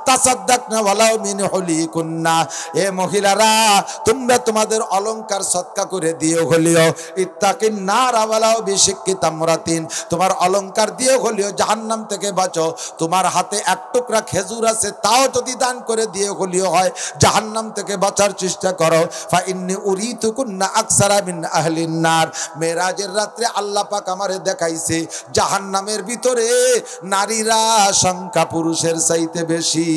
তাসাদদাকনা ওয়ালাউ মিন হুলিকুন্না, এ মহিলারা তোমরা তোমাদের অলংকার সদকা করে দিও হলিও, ইত্তাকিন নার ওয়ালাউ বিশিক্কি তামরাতিন, তোমার অলংকার দিও হলিও জাহান্নাম থেকে বাঁচো। তোমার হাতে 1 টুকরা খেজুর আছে তাও যদি দান করে দিয়ে হলিও হয় জাহান্নাম থেকে বাঁচার চেষ্টা করো। ফা ইন্নী উরিতুকুন্না আকসারা মিন আহলিন নার। মেরাজের রাত্রে আল্লাহ পাক আমারে দেখাইছে জাহান্নামের ভিতরে নারীরা সংখ্যা পুরুষের চাইতে বেশি।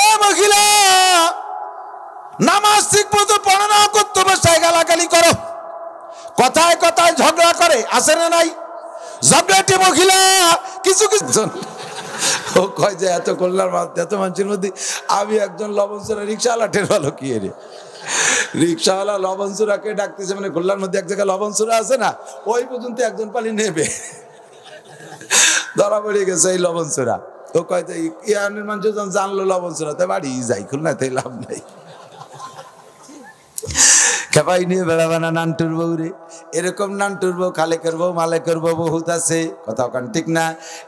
এ মহিলা, নামাজ ঠিক মতো পড়ো না, করতে বসায় গালাগালি করো, কথায় কথায় ঝগড়া করে, আছে না নাই? ঝগড়াটি মহিলা কিছু কিছু ও কয় যে এত কল্যাণ এত মানুষের মধ্যে আমি একজন লবণচূড়া রিক্সাওয়ালা টের ভালো কি রে, রিক্সাওয়ালা লবণচূড়াকে ডাকতেছে, মানে কল্যাণ মধ্যে এক জায়গায় লবণচূড়া আছে না, ওই পর্যন্ত একজন পালি নেবে, ধরা পড়ে গেছে এই লবণচূড়া। ও কয় যে ইয়ানের মানুষ যখন জানলো লবণচূড়া তাই বাড়ি যাই, খুলনাতে লাভ নাই। খেপাই নিয়ে বেড়াবে না নান্টুর বউ রে, এরকম নান্টুর বউ খালেকের বউ মালেকের বউ বহুত আছে। কথা কান ঠিক না?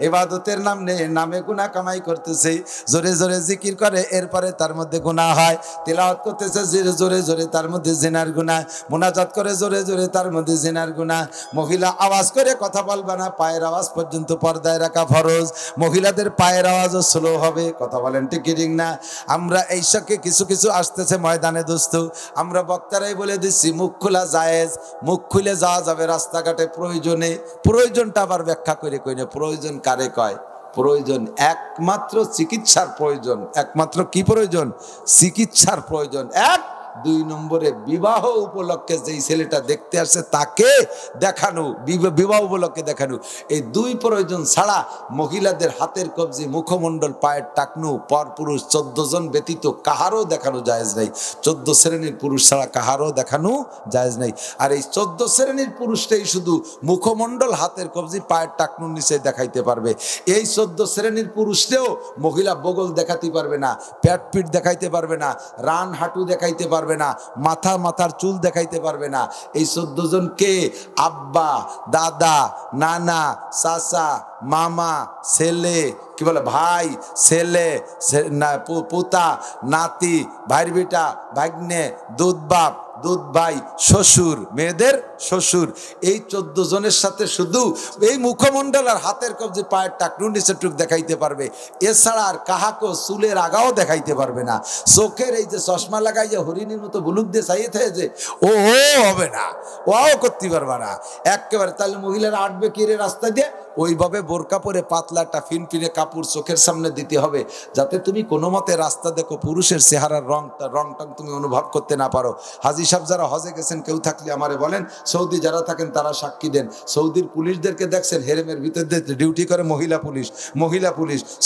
ইবাদতের নাম নেই, নামে গুনাহ কামাই করতেছে, জোরে জোরে জিকির করে এরপরে তার মধ্যে গুনাহ হয়, তিলাওয়াত করতেছে জোরে জোরে তার মধ্যে জিনার গুনাহ, মুনাজাত করে জোরে জোরে তার মধ্যে জিনার গুনাহ। মহিলা আওয়াজ করে কথা বলবে না, পায়ের আওয়াজ পর্যন্ত পর্দায় রাখা ফরজ। মহিলাদের পায়ের আওয়াজও স্লো হবে। কথা বলেন ঠিক ঠিক না? আমরা এই সবকে কিছু কিছু আসতেছে ময়দানে দোস্ত, আমরা বক্তারাই বলে দিচ্ছি মুখ খোলা জায়েজ, মুখ খুলে যাওয়া যাবে রাস্তাঘাটে প্রয়োজনে। প্রয়োজনটা আবার ব্যাখ্যা করে কই না, প্রয়োজন কারে কয়? প্রয়োজন একমাত্র চিকিৎসার প্রয়োজন। একমাত্র কি প্রয়োজন? চিকিৎসার প্রয়োজন। 2 নম্বরে বিবাহ উপলক্ষে যেই ছেলেটা দেখতে আসছে তাকে দেখানো, বিবাহ উপলক্ষে দেখানো, এই 2 প্রয়োজন ছাড়া মহিলাদের হাতের কবজি, মুখমণ্ডল, পায়ের টাকনু পর পুরুষ 14 জন ব্যতীত কাহারও দেখানো জায়েজ নাই। 14 শ্রেণীর পুরুষ ছাড়া কাহারও দেখানো জায়েজ নাই। আর এই 14 শ্রেণীর পুরুষটাই শুধু মুখমণ্ডল, হাতের কবজি, পায়ের টাকনুর নিচে দেখাইতে পারবে। এই 14 শ্রেণীর পুরুষকেও মহিলা বগল দেখাতে পারবে না, পেট পিঠ দেখাইতে পারবে না, রান হাঁটু দেখাইতে পারবে না, মাথার চুল দেখাইতে পারবে না। এই 14 জনকে আব্বা, দাদা, নানা, চাচা, মামা, ছেলে, কি বলে ভাই, ছেলে, পোতা, নাতি, ভাইয়ের বেটা, ভাগ্নে, দুধ বাপ, দুধ ভাই, শ্বশুর, মেয়েদের শ্বশুর, এই 14 জনের সাথে শুধু এই মুখমণ্ডল আর হাতের কবজি পায়ের টাকনুর নিচে টুক দেখাইতে পারবে, এছাড়া আর কাহাকেও চুলের আগাও দেখাইতে পারবে না। চোখের এই যে চশমা লাগাই যে হরিণীর মতো বুলুক দিয়ে চাইয়ে থাকে যে ও হবে না, ওও করতে পারবে না একেবারে। তাহলে মহিলারা আটবে কি রে রাস্তা দিয়ে? ওইভাবে বোরকা পরে পাতলা একটা ফিনফিনে কাপড় চোখের সামনে দিতে হবে, যাতে তুমি কোনো মতে রাস্তা দেখো পুরুষের চেহারার রংটা তুমি অনুভব করতে না পারো। হাজী সাহেব যারা হজে গেছেন কেউ থাকলে আমারে বলেন, সৌদি যারা থাকেন তারা সাক্ষী দেন। সৌদির পুলিশদেরকে দেখছেন হেরেমের ভিতর দিয়ে ডিউটি করে মহিলা পুলিশ,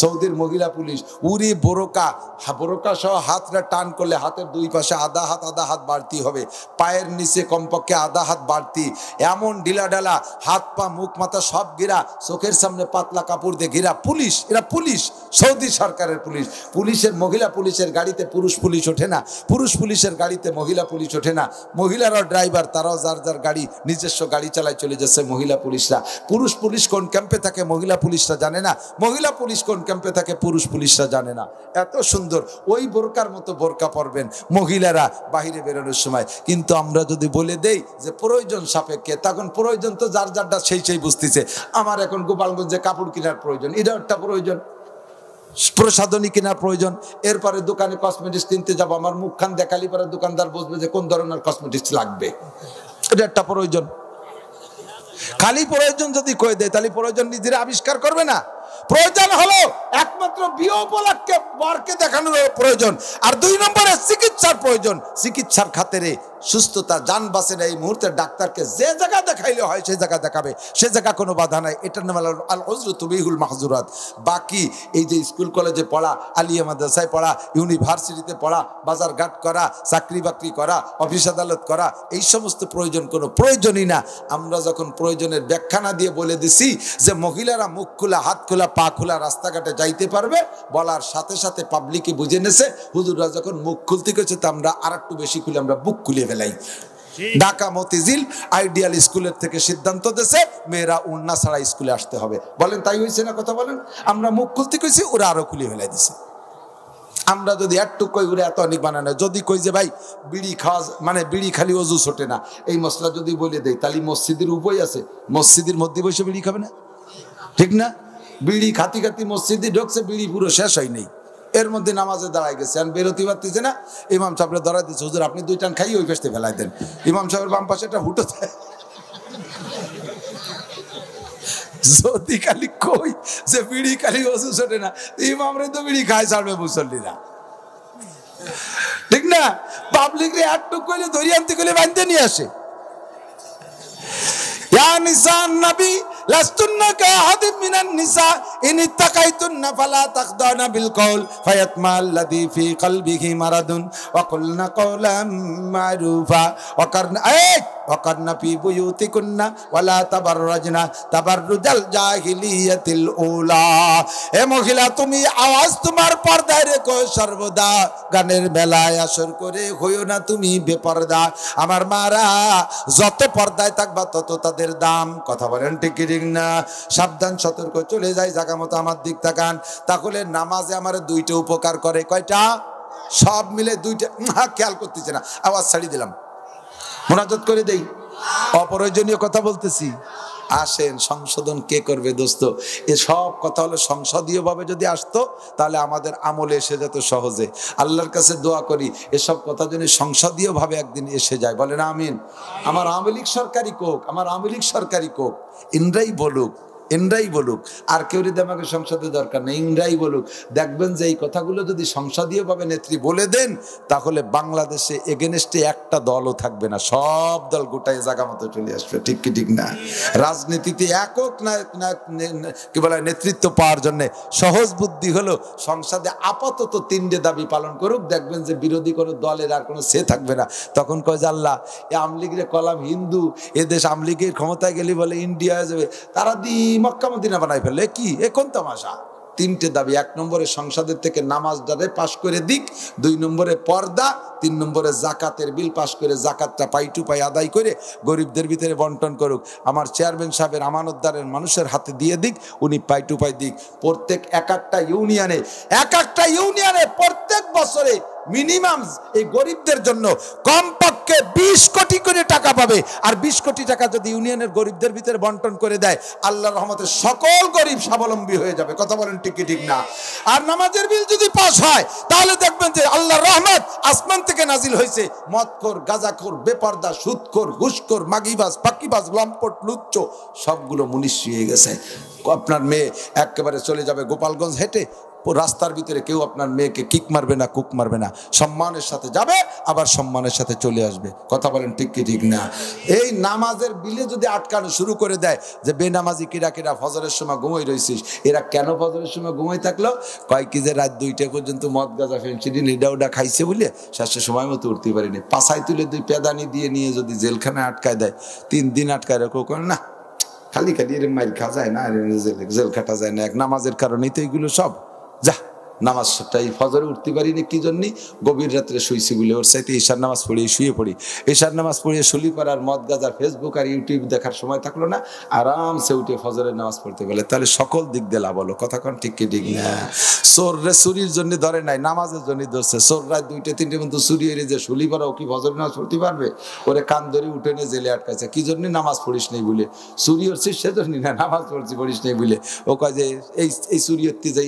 সৌদির মহিলা পুলিশ, উরি বোরকা সহ হাতটা টান করলে হাতের দুই পাশে আধা হাত বাড়তি হবে, পায়ের নিচে কমপক্ষে আধা হাত বাড়তি, এমন ঢিলা ঢালা, হাত পা মুখ মাথা সব ঘিরা, চোখের সামনে পাতলা কাপড় দিয়ে ঘিরা পুলিশ। এরা পুলিশ, সৌদি সরকারের পুলিশ। পুলিশের মহিলা পুলিশের গাড়িতে পুরুষ পুলিশ ওঠে না, পুরুষ পুলিশের গাড়িতে মহিলা পুলিশ ওঠে না। মহিলারাও ড্রাইভার, তারাও যার গাড়ি নিজস্ব গাড়ি চালায় চলে যাচ্ছে মহিলা পুলিশরা। পুরুষ পুলিশ কোন ক্যাম্পে থাকে মহিলা পুলিশরা জানে না, মহিলা পুলিশ কোন ক্যাম্পে থাকে পুরুষ পুলিশরা জানে না। এত সুন্দর ওই বোরকার মতো বোরকা পরবেন মহিলারা বাহিরে বেরোনোর সময়। কিন্তু আমরা যদি বলে দেই যে প্রয়োজন সাপেক্ষে, তখন প্রয়োজন তো যার যারটা সেই বুঝতেছে। আমার এখন গোপালগঞ্জে কাপড় কেনার প্রয়োজন, এটা একটা প্রয়োজন, প্রসাধনী কেনার প্রয়োজন, এরপরে দোকানে কসমেটিক্স কিনতে যাবো, আমার মুখখান দেখালি পরে দোকানদার বুঝবে যে কোন ধরনের কসমেটিক্স লাগবে, এটা একটা প্রয়োজন। খালি প্রয়োজন যদি কয়ে দেয় তাহলে প্রয়োজন নিজেরা আবিষ্কার করবে না। প্রয়োজন হলো একমাত্র বিয়ে উপলক্ষে বরকে দেখানোর প্রয়োজন, আর 2 নম্বরে চিকিৎসার প্রয়োজন। চিকিৎসার খাতিরে সুস্থতা যান বাঁচে না, এই মুহূর্তে ডাক্তারকে যে জায়গা দেখাইলে হয় সেই জায়গা দেখাবে, সে জায়গা কোনো বাধা নাই। এটার নাম আল উযরু তুবিহুল মাহজুরাত। বাকি এই যে স্কুল কলেজে পড়া, আলিয়া মাদ্রাসায় পড়া, ইউনিভার্সিটিতে পড়া, বাজার ঘাট করা, চাকরি বাকরি করা, অফিস আদালত করা, এই সমস্ত প্রয়োজন কোনো প্রয়োজনই না। আমরা যখন প্রয়োজনের ব্যাখ্যা না দিয়ে বলে দিছি যে মহিলারা মুখ খোলা, হাত খোলা, পা খোলা রাস্তাঘাটে যাইতে পারবে, বলার সাথে সাথে পাবলিকে বুঝে নেছে হুজুররা যখন মুখ খুলতে গেছে তা আমরা আর একটু বেশি খুলে আমরা বুক খুলে ফেলাই। ঢাকা মতিঝিল আইডিয়াল স্কুলের থেকে সিদ্ধান্ত দিয়েছে মেয়েরা উন্না ছাড়া স্কুলে আসতে হবে। বলেন তাই হয়েছে না? কথা বলেন। আমরা মুখ খুলতে কইছি, ওরা আরো খুলে ফেলাই দিছে। আমরা যদি একটু কই ওরা এত অনেক বানানো, যদি কই যে ভাই বিড়ি খাওয়া মানে বিড়ি খালি অজু ছোটে না, এই মশলা যদি বলে দেয় তাহলে মসজিদের উপায় আছে, মসজিদের মধ্যে বসে বিড়ি খাবে না? ঠিক না? বিড়ি খাতি মসজিদে ঢুকছে, বিড়ি পুরো শেষ হয় নেই, এর মধ্যে নামাজে দাঁড়ায় গেছে, আর বেরোতে পারতেছে না। ইমাম সাহেবরা দাঁড়ায় দিচ্ছে, হুজুর আপনি 2 টান খাই ওই পেছতে ফেলাই দেন। ইমাম সাহেবের বাম পাশে একটা হুটো থাকে, যদি খালি কই যে বিড়ি খালি ওষু ছোটে না, ইমামরে তো বিড়ি খায় ছাড়বে মুসল্লিরা, ঠিক না? পাবলিক রে একটু কইলে ধরিয়ে আনতে কইলে বাঁধতে নিয়ে আসে। ইয়া নিসান নবী লাস্তুন্না কাহাদিম মিনান নিসা ইন ইত্তাকাইতুন্না ফালা তাখদানা বিল কওল ফায়াতমাল্লাযী ফি কলবিহি মারাদুন ওয়া কুলনা কওলাম মারুফা ওয়া কারনা ফি বুয়ুতিকুন্না ওয়ালা তাবাররাজনা তাবাররুজাল জাহিলিয়াতিল উলা। এ মহিলা, তুমি আওয়াজ তোমার পর্দায় রেখো সর্বদা, গানের মেলায় আসর করে হইও না তুমি বেপরদা। আমার মারা যত পর্দায় থাকবা তত তাদের দাম। কথা বলেন ঠিক ঠিক না? সাবধান, সতর্ক, চলে যাই জায়গা মতো আমার দিক তাকান। তাহলে নামাজে আমার 2টা উপকার করে, কয়টা? সব মিলে 2টা। খেয়াল করতেছে না, আওয়াজ ছাড়ি দিলাম, মোনাজাত করে দেই, অপ্রয়োজনীয় কথা বলতেছি। আসেন, সংশোধন কে করবে দোস্ত? এ সব কথা হলো সংসদীয় ভাবে যদি আসতো তাহলে আমাদের আমলে এসে যেত সহজে। আল্লাহর কাছে দোয়া করি এসব কথা যদি সংসদীয় ভাবে একদিন এসে যায়। বলেন আমিন। আমার আওয়ামী লীগ সরকারি কোক, আমার আওয়ামী লীগ সরকারি কোক, ইন্দ্রাই বলুক, আর কেউ যদি আমাকে সংসদে দরকার নেই, ইন্দ্রাই বলুক। দেখবেন যে এই কথাগুলো যদি সংসদীয় ভাবে নেত্রী বলে দেন তাহলে বাংলাদেশে এগেনস্টে একটা দলও থাকবে না, সব দল গোটায় জায়গা মতো চলে আসবে। ঠিক কি ঠিক না? রাজনীতিতে একক কি বলে নেতৃত্ব পাওয়ার জন্য সহজ বুদ্ধি হলো সংসদে আপাতত 3টে দাবি পালন করুক, দেখবেন যে বিরোধী কোনো দলের আর কোনো সে থাকবে না। তখন কয় যে আল্লাহ, এ আমলিগরে কলাম হিন্দু, এ দেশ আমলিগের ক্ষমতায় গেলে বলে ইন্ডিয়া হয়ে যাবে, তারা মক্কা মদিনা বানাই ফেললে, কি এ কোন তামাশা? 3টে দাবি। 1 নম্বরে সংসদের থেকে নামাজ ডারে পাশ করে দিক, 2 নম্বরে পর্দা, 3 নম্বরে জাকাতের বিল পাশ করে জাকাতটা পাই টু পাই আদায় করে গরিবদের ভিতরে বন্টন করুক। আমার চেয়ারম্যান সাহেবের আমানতদারের মানুষের হাতে দিয়ে দিক, উনি পাই টু পাই দিক। প্রত্যেক এক একটা ইউনিয়নে প্রত্যেক বছরে মিনিমাম এই গরিবদের জন্য কমপক্ষে 20 কোটি করে টাকা পাবে। আর 20 কোটি টাকা যদি ইউনিয়নের গরিবদের ভিতরে বন্টন করে দেয়, আল্লাহর রহমতে সকল গরিব স্বাবলম্বী হয়ে যাবে। কথা বলেন ঠিক কি ঠিক না? আর নামাজের বিল যদি পাস হয়, তাহলে দেখবেন যে আল্লাহর রহমত আসমান থেকে নাজিল হয়েছে। মদখোর, গাঁজাখোর, বেপরদা, সুদখোর, ঘুষখোর, মাগিবাজ, ফাঁকিবাজ, লম্পট, লুচ্চ সবগুলো মুনিশি হয়ে গেছে। আপনার মেয়ে একেবারে চলে যাবে গোপালগঞ্জ হেঁটে, রাস্তার ভিতরে কেউ আপনার মেয়েকে কিক মারবে না, কুক মারবে না, সম্মানের সাথে যাবে, আবার সম্মানের সাথে চলে আসবে। কথা বলেন ঠিক কি ঠিক না? এই নামাজের বিলে যদি আটকানো শুরু করে দেয় যে বেনামাজি কিরা কিরা ফজরের সময় ঘুমাই রয়েছিস, এরা কেন ফজরের সময় ঘুমাই থাকলো? কয় কি যে রাত 2টা পর্যন্ত মদ গাঁজা ফেন্সিডিন হিডা উডা খাইছে বলে শেষের সময় মতো উঠতে পারিনি। পাছায় তুলে 2 পেদানি দিয়ে নিয়ে যদি জেলখানায় আটকায় দেয়, 3 দিন আটকায় রাখো, না খালি খালি এর মাইর খাওয়া যায় না, জেল খাটা যায় না, এক নামাজের কারণেই তো এইগুলো সব। যা নামাজটাই ফজরে উঠতে পারিনি কি জন্যে? গভীর রাত্রে শুইছি বলে। ওর চাইতে ঈশার নামাজ পড়িয়ে শুয়ে পড়ি। ঈশার নামাজ পড়িয়ে শুলি পারার মদ গাজার ফেসবুক আর ইউটিউব দেখার সময় থাকলো না, আরামসে উঠে ফজরের নামাজ পড়তে গেলে তাহলে সকল দিক দিয়ে লাভ হলো। কথা কন ঠিক কি ঠিক না? চোররে চুরির জন্য ধরে নাই, নামাজের জন্য ধরছে। চোর রাত 2টা-3টে পর্যন্ত চুরি হয়ে যে শুলি পারা, ও কি ফজরের নামাজ পড়তে পারবে? ওরে কান ধরে উঠে নিয়ে জেলে আটকাছে। কি জন্য? নামাজ পড়িস নেই বলে। চুরি হচ্ছিস সেজন্য না, নামাজ পড়িস নেই বলে। ও কয় যে এই চুরি হতে যাই,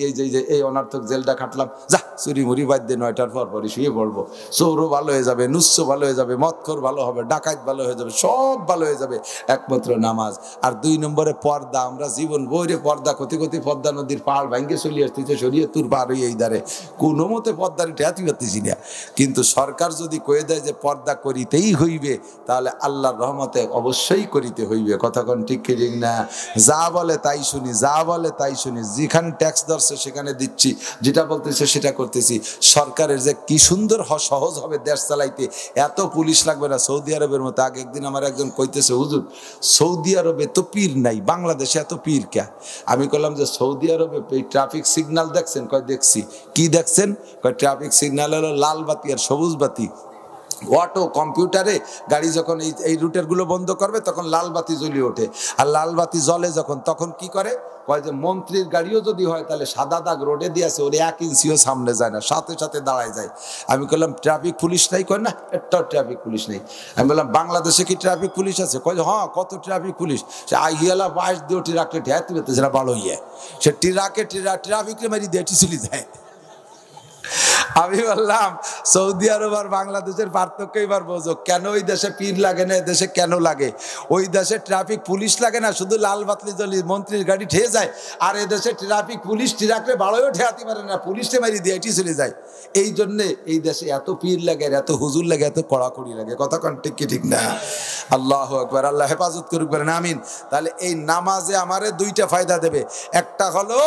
এই অনার্থক জেলটা খাটলাম, যা চুরি মুড়ি বাদ দিয়ে 9টার পরই শুয়ে পড়বো। চোরও ভালো হয়ে যাবে, নুচ্ছ ভালো হয়ে যাবে, মদখোর ভালো হবে, ডাকাত ভালো হয়ে যাবে, সব ভালো হয়ে যাবে, একমাত্র নামাজ। আর 2 নম্বরে পর্দা। আমরা জীবন বইরে পর্দা ক্ষতি পদ্মা নদীর পাহাড় ভাঙ্গে চলে আসতেছে, সরিয়ে তোর পার হয়ে এই ধারে কোনো মতে পর্দার ঠেয়াতি করতেছি না। কিন্তু সরকার যদি কয়ে দেয় যে পর্দা করিতেই হইবে, তাহলে আল্লাহর রহমতে অবশ্যই করিতে হইবে। কথা কোন ঠিক ঠিক না? যা বলে তাই শুনি, যা বলে তাই শুনি, যেখানে ট্যাক্স ধরছে সেখানে দিচ্ছি, যেটা বলতেছে সেটা করতেছি। সরকারের যে কি সুন্দর সহজ হবে দেশ চালাইতে, এত পুলিশ লাগবে না সৌদি আরবের মতো। আগে একদিন আমার একজন কইতেছে, হুজুর সৌদি আরবে তো পীর নাই, বাংলাদেশে এত পীর কে? আমি বললাম যে সৌদি আরবে ট্রাফিক সিগন্যাল দেখছেন? কয় দেখছি। কি দেখছেন? কয় ট্রাফিক সিগন্যাল হলো লাল বাতি আর সবুজ বাতি। অটো কম্পিউটারে গাড়ি যখন এই রুটের গুলো বন্ধ করবে, তখন লাল বাতি জ্বলিয়ে ওঠে। আর লাল বাতি জ্বলে যখন, তখন কি করে? কয় যে মন্ত্রীর গাড়িও যদি হয়, তাহলে সাদা দাগ রোডে দিয়েছে, ওর 1 ইঞ্চিও সামনে যায় না, সাথে সাথে দাঁড়ায় যায়। আমি বললাম ট্রাফিক পুলিশ নাই? কয় না, একটাও ট্রাফিক পুলিশ নেই। আমি বললাম বাংলাদেশে কি ট্রাফিক পুলিশ আছে? কয় হ্যাঁ, কত ট্রাফিক পুলিশ। সে আইয়ালা 22 দিয়ে ট্রাককে ঢেয়াতে পেতেছে না, ভালো ইয়ে সে ট্রাফিককে মারি দিয়ে চলে যায়। আমি বললাম সৌদি আরব আর বাংলাদেশের পার্থক্য এবার বোঝো। কেন ওই দেশে পীর লাগে না, এদেশে কেন লাগে? ওই দেশে ট্রাফিক পুলিশ লাগে না, শুধু লাল বাতলি জ্বলি মন্ত্রীর গাড়ি ঠেয়ে যায়। আর এদেশে ট্রাফিক পুলিশ ট্রাকরে বাড়াইও ঠেয়াতে পারে না, পুলিশে মারি দিয়ে এটি চলে যায়। এই জন্যে এই দেশে এত পীর লাগে, এত হুজুর লাগে, এত কড়াকড়ি লাগে। কথা কোন ঠিক কি ঠিক না? আল্লাহ আকবার, আল্লাহ হেফাজত করুক, বলেন আমিন। তাহলে এই নামাজে আমারে 2টা ফায়দা দেবে। একটা হলো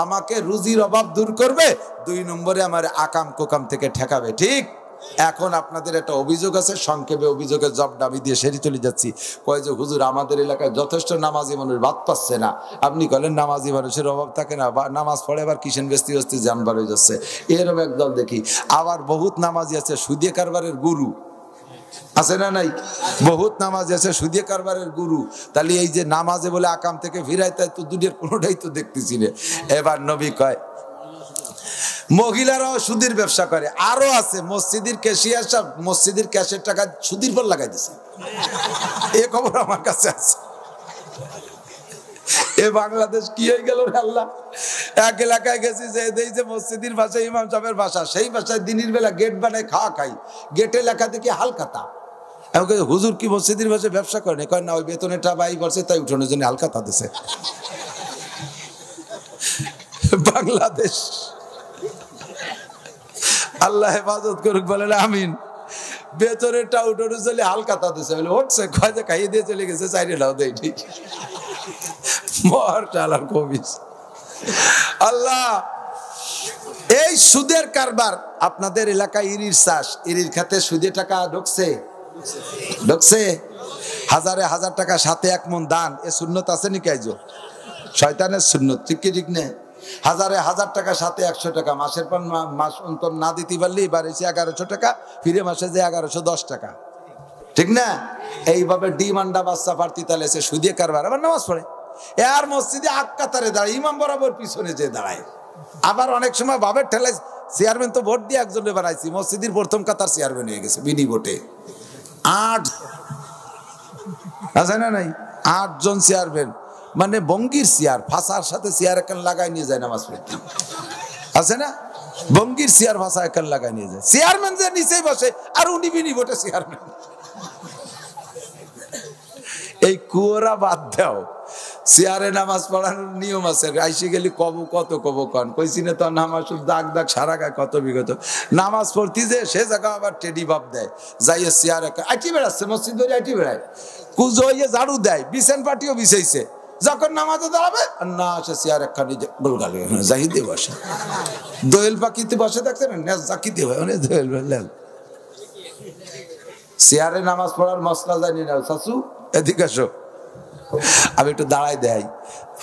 আমাকে রুজির অভাব দূর করবে, 2 নম্বরে আমার আকাম কোকাম থেকে ঠেকাবে। ঠিক? এখন আপনাদের একটা অভিযোগ আছে, সংক্ষেপে অভিযোগের জবাব আমি দিয়ে সেরে চলে যাচ্ছি। কয় যে হুজুর আমাদের এলাকায় যথেষ্ট নামাজি মানুষ ভাত পাচ্ছে না। আপনি বলেন নামাজি মানুষের অভাব থাকে না? নামাজ পড়ে আবার কিষেন বেস্তি বেস্তি জানবার হয়ে যাচ্ছে, এরকম একদল দেখি। আবার বহুত নামাজি আছে সুদে কারবারের গুরু, আছে না নাই? বহুত নামাজ আছে সুদে কারবারের গুরু। তাহলে এই যে নামাজে বলে আকাম থেকে ফিরাই, তাই তো দুনিয়ার কোনোটাই তো দেখতেছি না। এবার নবী কয় মহিলারাও সুদের ব্যবসা করে। আরো আছে মসজিদের ক্যাশিয়ার সব মসজিদের ক্যাশের টাকা সুদের পর লাগাই দিছে, এ খবর আমার কাছে আছে। এ বাংলাদেশ কি হয়ে গেল রে আল্লাহ! এক এলাকায় গেছি যে এই যে মসজিদের ভাষা ইমাম সাহেবের ভাষা, সেই ভাষায় দিনের বেলা গেট বানায় খাওয়া খাই, গেটে লেখা দেখি হালকাতা। হুজুর কি মসজিদের ভাষায় ব্যবসা করেন? কয় না, ওই বেতনেটা বাই করছে, তাই উঠোনের জন্য হালকাতা দিছে। বাংলাদেশ আল্লাহ হেফাজত করুক, বলেন আমিন। বেতনেরটা উঠোনের জন্য হালকাতা দিছে বলে উঠছে, কয় যে খাইয়ে দিয়ে চলে গেছে, চাইরে নাও দেয়। ঠিক আল্লাহ, এই সুদের কারবার আপনাদের এলাকায় ইরির চাষ, ইরির খাতে সুদে টাকা ঢুকছে, হাজারে হাজার টাকা সাথে 1 মণ দান, এ সুন্নত আছে নাকি? আইজো শয়তানের সুন্নত, ঠিক কি ঠিক না? হাজারে হাজার টাকা সাথে 100 টাকা, মাসের পর মাস অন্তর না দিতে পারলে এবার এসে 1100 টাকা, ফিরে মাসে যে 1110 টাকা, ঠিক না? এইভাবে ডিমান্ডা বাচ্চা প্রার্থী তাহলে সে সুদে কারবার। আবার নামাজ পড়ে, আর মসজিদে 8 কাতারে দাঁড়ায়, ইমাম বরাবর পিছনে যে দাঁড়ায়। আবার অনেক সময় বাবের ঠেলায় চেয়ারম্যান তো ভোট দিয়ে একজনে বানাইছি, মসজিদের প্রথম কাতার চেয়ারম্যান হয়ে গেছে বিনি ভোটে। 8 আছে না নাই? 8 জন চেয়ারম্যান, মানে বঙ্গির চেয়ার, ফাঁসার সাথে চেয়ার এখন লাগাই নিয়ে যায় নামাজ পড়তে, আছে না? বঙ্গির চেয়ার ফাঁসা এখন লাগাই নিয়ে যায়, চেয়ারম্যান যে নিচেই বসে আর উনি বিনি ভোটে চেয়ারম্যান। এই কুয়োরা বাদ দাও, চেয়ারে নামাজ পড়ানোর নিয়ম আছে। আইসে গেলি কব কত কব কন কইছি না তো, নামাজ দাগ দাগ সারা গায়ে কত বিগত নামাজ পড়তি যে সে জায়গা আবার টেডি বাপ দেয়, যাইয়ে চেয়ারে আইটি বেড়াচ্ছে, মসজিদ ধরে আইটি বেড়ায়, কুজো হইয়ে ঝাড়ু দেয়, বিছান পাটিও বিছাইছে, যখন নামাজে দাঁড়াবে না সে চেয়ার একখানি গোলগালে জাহিদে বসে, দোয়েল পাখিতে বসে দেখছে না, জাকিতে হয় অনেক দোয়েল। চেয়ারে নামাজ পড়ার মশলা জানি না, শাশু এদিকে আসো, আমি একটু দাঁড়াই দেয়।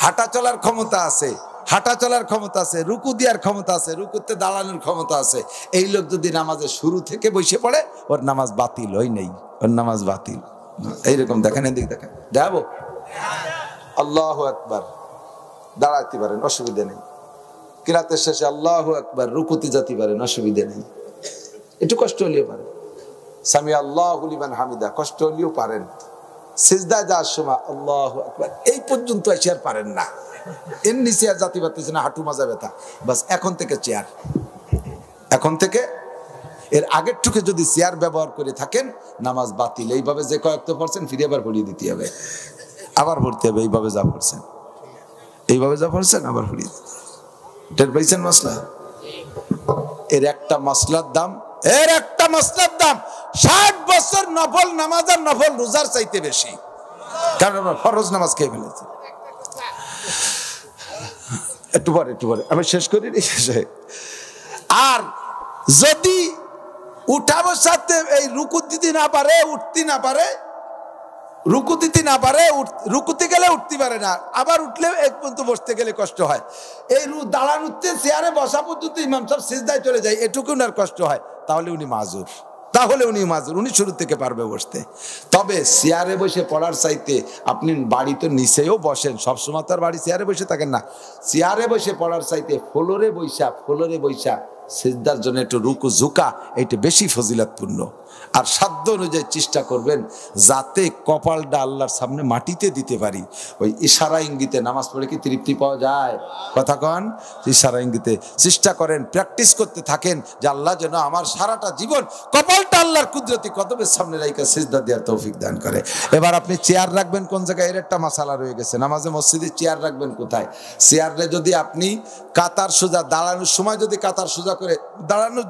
হাঁটা চলার ক্ষমতা আছে, হাঁটা চলার ক্ষমতা আছে, রুকু দেওয়ার ক্ষমতা আছে, রুকুতে দাঁড়ানোর ক্ষমতা আছে। এই লোক যদি নামাজের শুরু থেকে বসে পড়ে, ওর নামাজ বাতিল হয় নেই, ওর নামাজ বাতিল। এইরকম দেখেন, এদিকে দেখেন, দেখাবো। আল্লাহু আকবার, দাঁড়াইতে পারেন, অসুবিধা নেই। কিরাতের শেষে আল্লাহু আকবার, রুকুতে যেতে পারেন, অসুবিধা নেই। একটু কষ্ট হলেও পারেন, সামি আল্লাহু লিমান হামিদা, কষ্ট হলেও পারেন। সিজদায় যাওয়ার সময় আল্লাহু আকবার, এই পর্যন্ত এসে আর পারেন না, এর নিচে আর জাতি পারতেছে না, হাঁটু মাজা ব্যথা, বাস এখন থেকে চেয়ার, এখন থেকে এর আগের টুকে যদি চেয়ার ব্যবহার করে থাকেন নামাজ বাতিল। এইভাবে যে কয়েকটা পড়ছেন ফিরে আবার পড়িয়ে দিতে হবে, আবার পড়তে হবে, এইভাবে যা পড়ছেন, এইভাবে যা পড়ছেন আবার পড়িয়ে দিতে। টের পাইছেন মশলা? এর একটা মশলার দাম, এর একটা মশলার দাম 60 বছর নফল নামাজ আর নফল রোজার চাইতে বেশি, কারণ আমরা ফরজ নামাজ খেয়ে ফেলেছি। একটু পরে আমি শেষ করি। আর যদি উঠা বসাতে এই রুকু দিতে না পারে, উঠতে না পারে, রুকু দিতে না পারে, রুকুতে গেলে উঠতে পারে না, আবার উঠলে এক পর্যন্ত বসতে গেলে কষ্ট হয়, এই দাঁড়ানোতে চেয়ারে বসা পর্যন্ত ইমাম সাহেব সিজদায় চলে যায়, এটুকু উনার কষ্ট হয়, তাহলে উনি মাজুর, উনি শুরু থেকে পারবে বসতে। তবে চেয়ারে বসে পড়ার চাইতে আপনি বাড়িতে নিচেও বসেন, সবসময় তার বাড়ি চেয়ারে বসে থাকেন না, চেয়ারে বসে পড়ার চাইতে ফ্লোরে বৈশা সিজদার জন্য একটু রুকু ঝুঁকা, এটা বেশি ফজিলতপূর্ণ। আর সাধ্য অনুযায়ী চেষ্টা করবেন যাতে কপালটা আল্লাহর সামনে মাটিতে দিতে পারি। ওই ইশারা ইঙ্গিতে নামাজ পড়ে কি তৃপ্তি পাওয়া যায়? কথা কন, ইশারা ইঙ্গিতে চেষ্টা করেন, প্র্যাকটিস করতে থাকেন যে আল্লাহ যেন আমার সারাটা জীবন কপালটা আল্লাহর কুদরতি কদমের সামনে রাইখা সিজদা দেওয়ার তৌফিক দান করে। এবার আপনি চেয়ার রাখবেন কোন জায়গায়, এর একটা মাসালা রয়ে গেছে। নামাজে মসজিদে চেয়ার রাখবেন কোথায়? চেয়ারে যদি আপনি কাতার সোজা, দাঁড়ানোর সময় যদি কাতার সোজা করে দাঁড়ানোর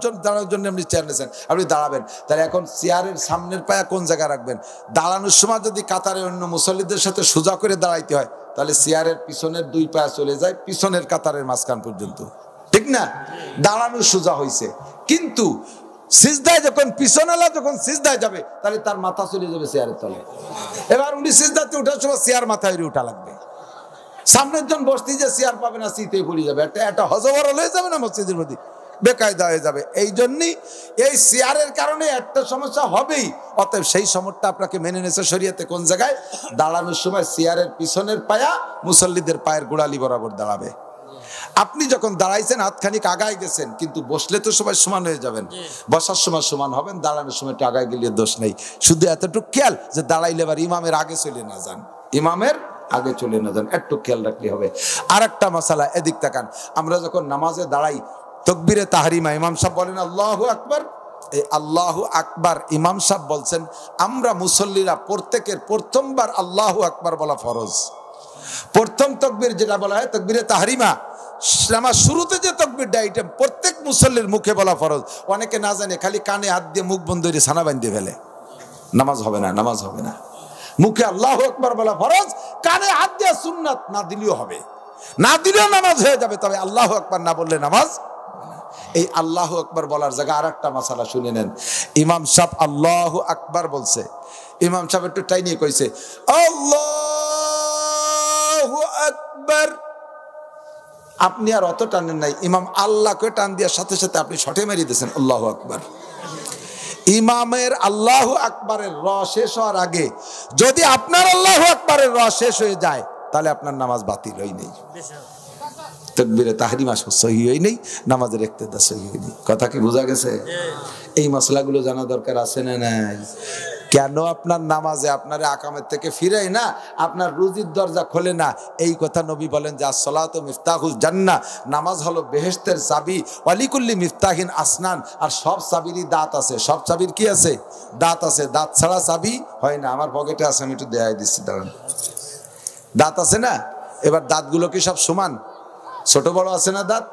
জন্য আপনি চেয়ার নিয়েছেন, আপনি দাঁড়াবেন, তাহলে এখন চেয়ারের সামনের পায়া কোন জায়গায় রাখবেন? দাঁড়ানোর সময় যদি কাতারে অন্য মুসল্লিদের সাথে সোজা করে দাঁড়াইতে হয়, তাহলে চেয়ারের পিছনের 2 পায়া চলে যায় পিছনের কাতারের মাঝখান পর্যন্ত, ঠিক না? দাঁড়ানোর সোজা হয়েছে, কিন্তু সিজদায় যখন পিছনেলা যখন সিজদায় যাবে, তাহলে তার মাথা চলে যাবে চেয়ারের তলে। এবার উনি সিজদাতে উঠার সময় চেয়ার মাথায় উঠা লাগবে, সামনের জন বসতে যে চেয়ার পাবে না, শীতে পড়ে যাবে, একটা হজবরল হয়ে যাবে না, মসজিদের প্রতি বেকায়দা হয়ে যাবে। এই জন্যই এই চেয়ারের কারণে একটা সমস্যা হবেই, অতএব সেই সমস্যাটা আপনাকে মেনে নিয়েছে শরীয়তে। কোন জায়গায়? দাঁড়ানোর সময় চেয়ারের পিছনের পায়া মুসল্লিদের পায়ের গোড়ালি বরাবর দাঁড়াবে। আপনি যখন দাঁড়াইছেন হাতখানিক আগায় গেছেন, কিন্তু বসলে তো সবাই সমান হয়ে যাবেন, বসার সময় সমান হবেন, দাঁড়ানোর সময় একটু আগায় গেলে দোষ নেই। শুধু এতটুকু খেয়াল যে দাঁড়াইলে এবার ইমামের আগে চলে না যান, ইমামের আগে চলে না যান, একটু খেয়াল রাখলে হবে। আর একটা মাসালা, এদিক তাকান, আমরা যখন নামাজে দাঁড়াই তাকবীরে তাহরিমা ইমাম সাহেব বলেন আল্লাহু আকবার, এই আল্লাহু আকবার ইমাম সাহেব বলছেন আমরা মুসল্লিরা প্রত্যেকের প্রথমবার আল্লাহু আকবার বলা ফরজ। প্রথম তাকবীর যেটা বলা হয় তাকবীরে তাহরিমা, নামাজ শুরুতে যে তাকবীরটা, এটা প্রত্যেক মুসল্লির মুখে বলা ফরজ। অনেকে না জানে, খালি কানে হাত দিয়ে মুখ বন্ধ করে ছানা বাঁধিয়ে ফেলে, নামাজ হবে না, নামাজ হবে না। মুখে আল্লাহু আকবার বলা ফরজ, কানে হাত দিয়ে সুন্নাত, না দিলেও হবে, না দিলেও নামাজ হয়ে যাবে, তবে আল্লাহু আকবার না বললে নামাজ। এই আল্লাহু আকবার বলার জায়গা আর একটা মাসালা শুনে নেন। ইমাম সাহেব আল্লাহু আকবার বলছে, ইমাম সাহেব একটু টাই নিয়ে কইছে আল্লাহু আকবার, আপনি আর অত টানেন নাই, ইমাম আল্লাহকে টান দেওয়ার সাথে সাথে আপনি শটে মেরে দিয়েছেন আল্লাহু আকবার। ইমামের আল্লাহু আকবারের র শেষ হওয়ার আগে যদি আপনার আল্লাহু আকবারের র শেষ হয়ে যায়, তাহলে আপনার নামাজ বাতিল হয় নেই। তাকবীরে তাহরিমা সহি হয় নেই, নামাজের ইক্তেদা সহি হয় নেই। কথা কি বোঝা গেছে? এই মশলাগুলো জানা দরকার আছে না নাই? কেন আপনার নামাজে আপনার আকামের থেকে ফিরাই না, আপনার রুজির দরজা খোলে না? এই কথা নবী বলেন যে আসসালাতু মিফতাহুল জান্নাহ, নামাজ হলো বেহেশতের চাবি। ওয়ালিকুল্লি মিফতাহিন আসনান, আর সব চাবিরই দাঁত আছে। সব চাবির কি আছে? দাঁত আছে। দাঁত ছাড়া চাবি হয় না। আমার পকেটে আছে, আমি একটু দেখাই দিচ্ছি, দাঁড়ান। দাঁত আছে না? এবার দাঁতগুলো কি সব সমান? ছোট বড় আছে না দাঁত?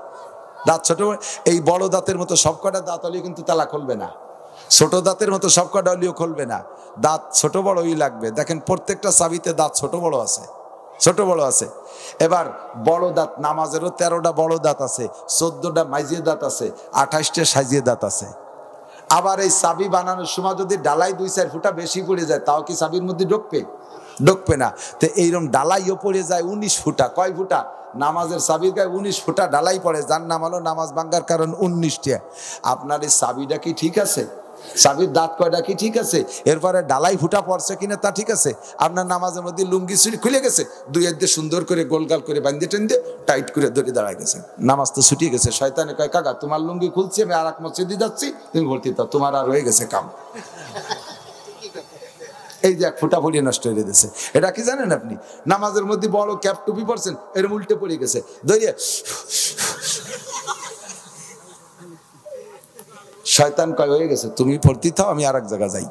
দাঁত ছোট বড়। এই বড় দাঁতের মতো সবকটা দাঁত হলেও কিন্তু তালা খুলবে না, ছোট দাঁতের মতো সবকটা হলেও খুলবে না। দাঁত ছোট বড়ই লাগবে। দেখেন প্রত্যেকটা চাবিতে দাঁত ছোট বড় আছে, ছোট বড় আছে। এবার বড় দাঁত, নামাজেরও 13টা বড় দাঁত আছে, 14টা মাইজিয়ে দাঁত আছে, 28টা সাইজিয়ে দাঁত আছে। আবার এই চাবি বানানোর সময় যদি ডালাই 2-4 ফুটা বেশি পড়ে যায়, তাও কি চাবির মধ্যে ঢুকবে? ঢুকবে না। তো এইরকম ডালাইও পড়ে যায় 19 ফুটা। কয় ফুটা? নামাজের চাবির গায়ে 19 ফুটা ডালাই পড়ে। যার নাম হলো নামাজ ভাঙ্গার কারণ 19টা। আপনার এই চাবিটা কি ঠিক আছে? চাবির দাঁত কয়টা কি ঠিক আছে? এরপরে ডালাই ফুটা পড়ছে কিনা তা ঠিক আছে? আপনার নামাজের মধ্যে লুঙ্গি চুরি খুলে গেছে, দুই হাত দিয়ে সুন্দর করে গোলগাল করে বাঁধে টেন্দে টাইট করে ধরে দাঁড়ায় গেছে, নামাজ তো ছুটিয়ে গেছে। শয়তানে কয়, কাকা তোমার লুঙ্গি খুলছি, আমি আর এক মসজিদে যাচ্ছি, তুমি ভর্তি দাও, তোমার আর হয়ে গেছে কাম। এই যে 1 ফুটা পড়িয়ে নষ্ট হয়ে গেছে। এটা কি জানেন আপনি? নামাজের মধ্যে বড় ক্যাপ টুপি পরছেন, এরম উল্টে পড়ে গেছে, ধরিয়ে শয়তান কয় হয়ে গেছে, তুমি ভর্তি থাও, আমি আর এক জায়গা যাই।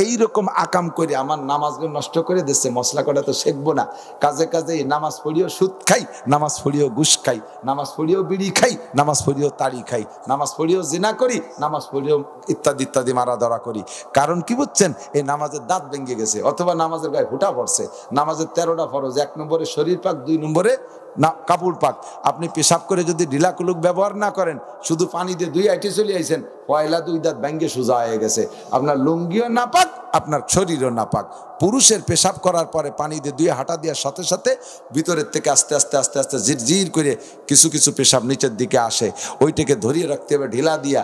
এইরকম আকাম করে আমার নামাজগুলো নষ্ট করে দিচ্ছে। মশলা কটা তো শেখবো না, কাজে কাজে নামাজ পড়িও সুদ খাই, নামাজ পড়িও ঘুষ খাই, নামাজ পড়িও বিড়ি খাই, নামাজ পড়িও তাড়ি খাই, নামাজ পড়িও জিনা করি, নামাজ পড়িও ইত্যাদি ইত্যাদি মারা ধরা করি। কারণ কি বুঝছেন? এই নামাজের দাঁত ভেঙে গেছে, অথবা নামাজের গায়ে ফুটা পড়ছে। নামাজের 13টা ফরজ, 1 নম্বরে শরীর পাক, 2 নম্বরে না কাপড় পাক। আপনি পেশাব করে যদি ঢিলা কুলুক ব্যবহার না করেন, শুধু পানি দিয়ে 2 আইটে চলে আইছেন, পয়লা 2 দাঁত ভেঙে সোজা হয়ে গেছে। আপনার লুঙ্গিও না পাক, আপনার শরীরও না পাক। পুরুষের পেশাব করার পরে পানি দিয়ে 2 হাঁটা দেওয়ার সাথে সাথে ভিতরের থেকে আস্তে আস্তে আস্তে আস্তে ঝিরঝির করে কিছু কিছু পেশাব নিচের দিকে আসে, ওইটাকে ধরিয়ে রাখতে হবে ঢিলা দিয়ে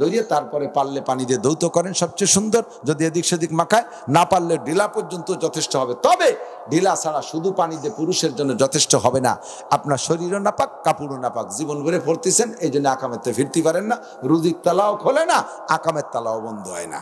ধরিয়ে, তারপরে পারলে পানি দিয়ে ধৌত করেন, সবচেয়ে সুন্দর। যদি এদিক সেদিক মাখায়, না পারলে ঢিলা পর্যন্ত যথেষ্ট হবে। তবে ঢিলা ছাড়া শুধু পানি দিয়ে পুরুষের জন্য যথেষ্ট হবে না। আপনার শরীরও না পাক, কাপড়ও না পাক, জীবন ভরে পড়তেছেন, এই জন্য আকামের ফিরতে পারেন না, রুজির তালাও খোলে না, আকামের তালাও বন্ধ হয় না।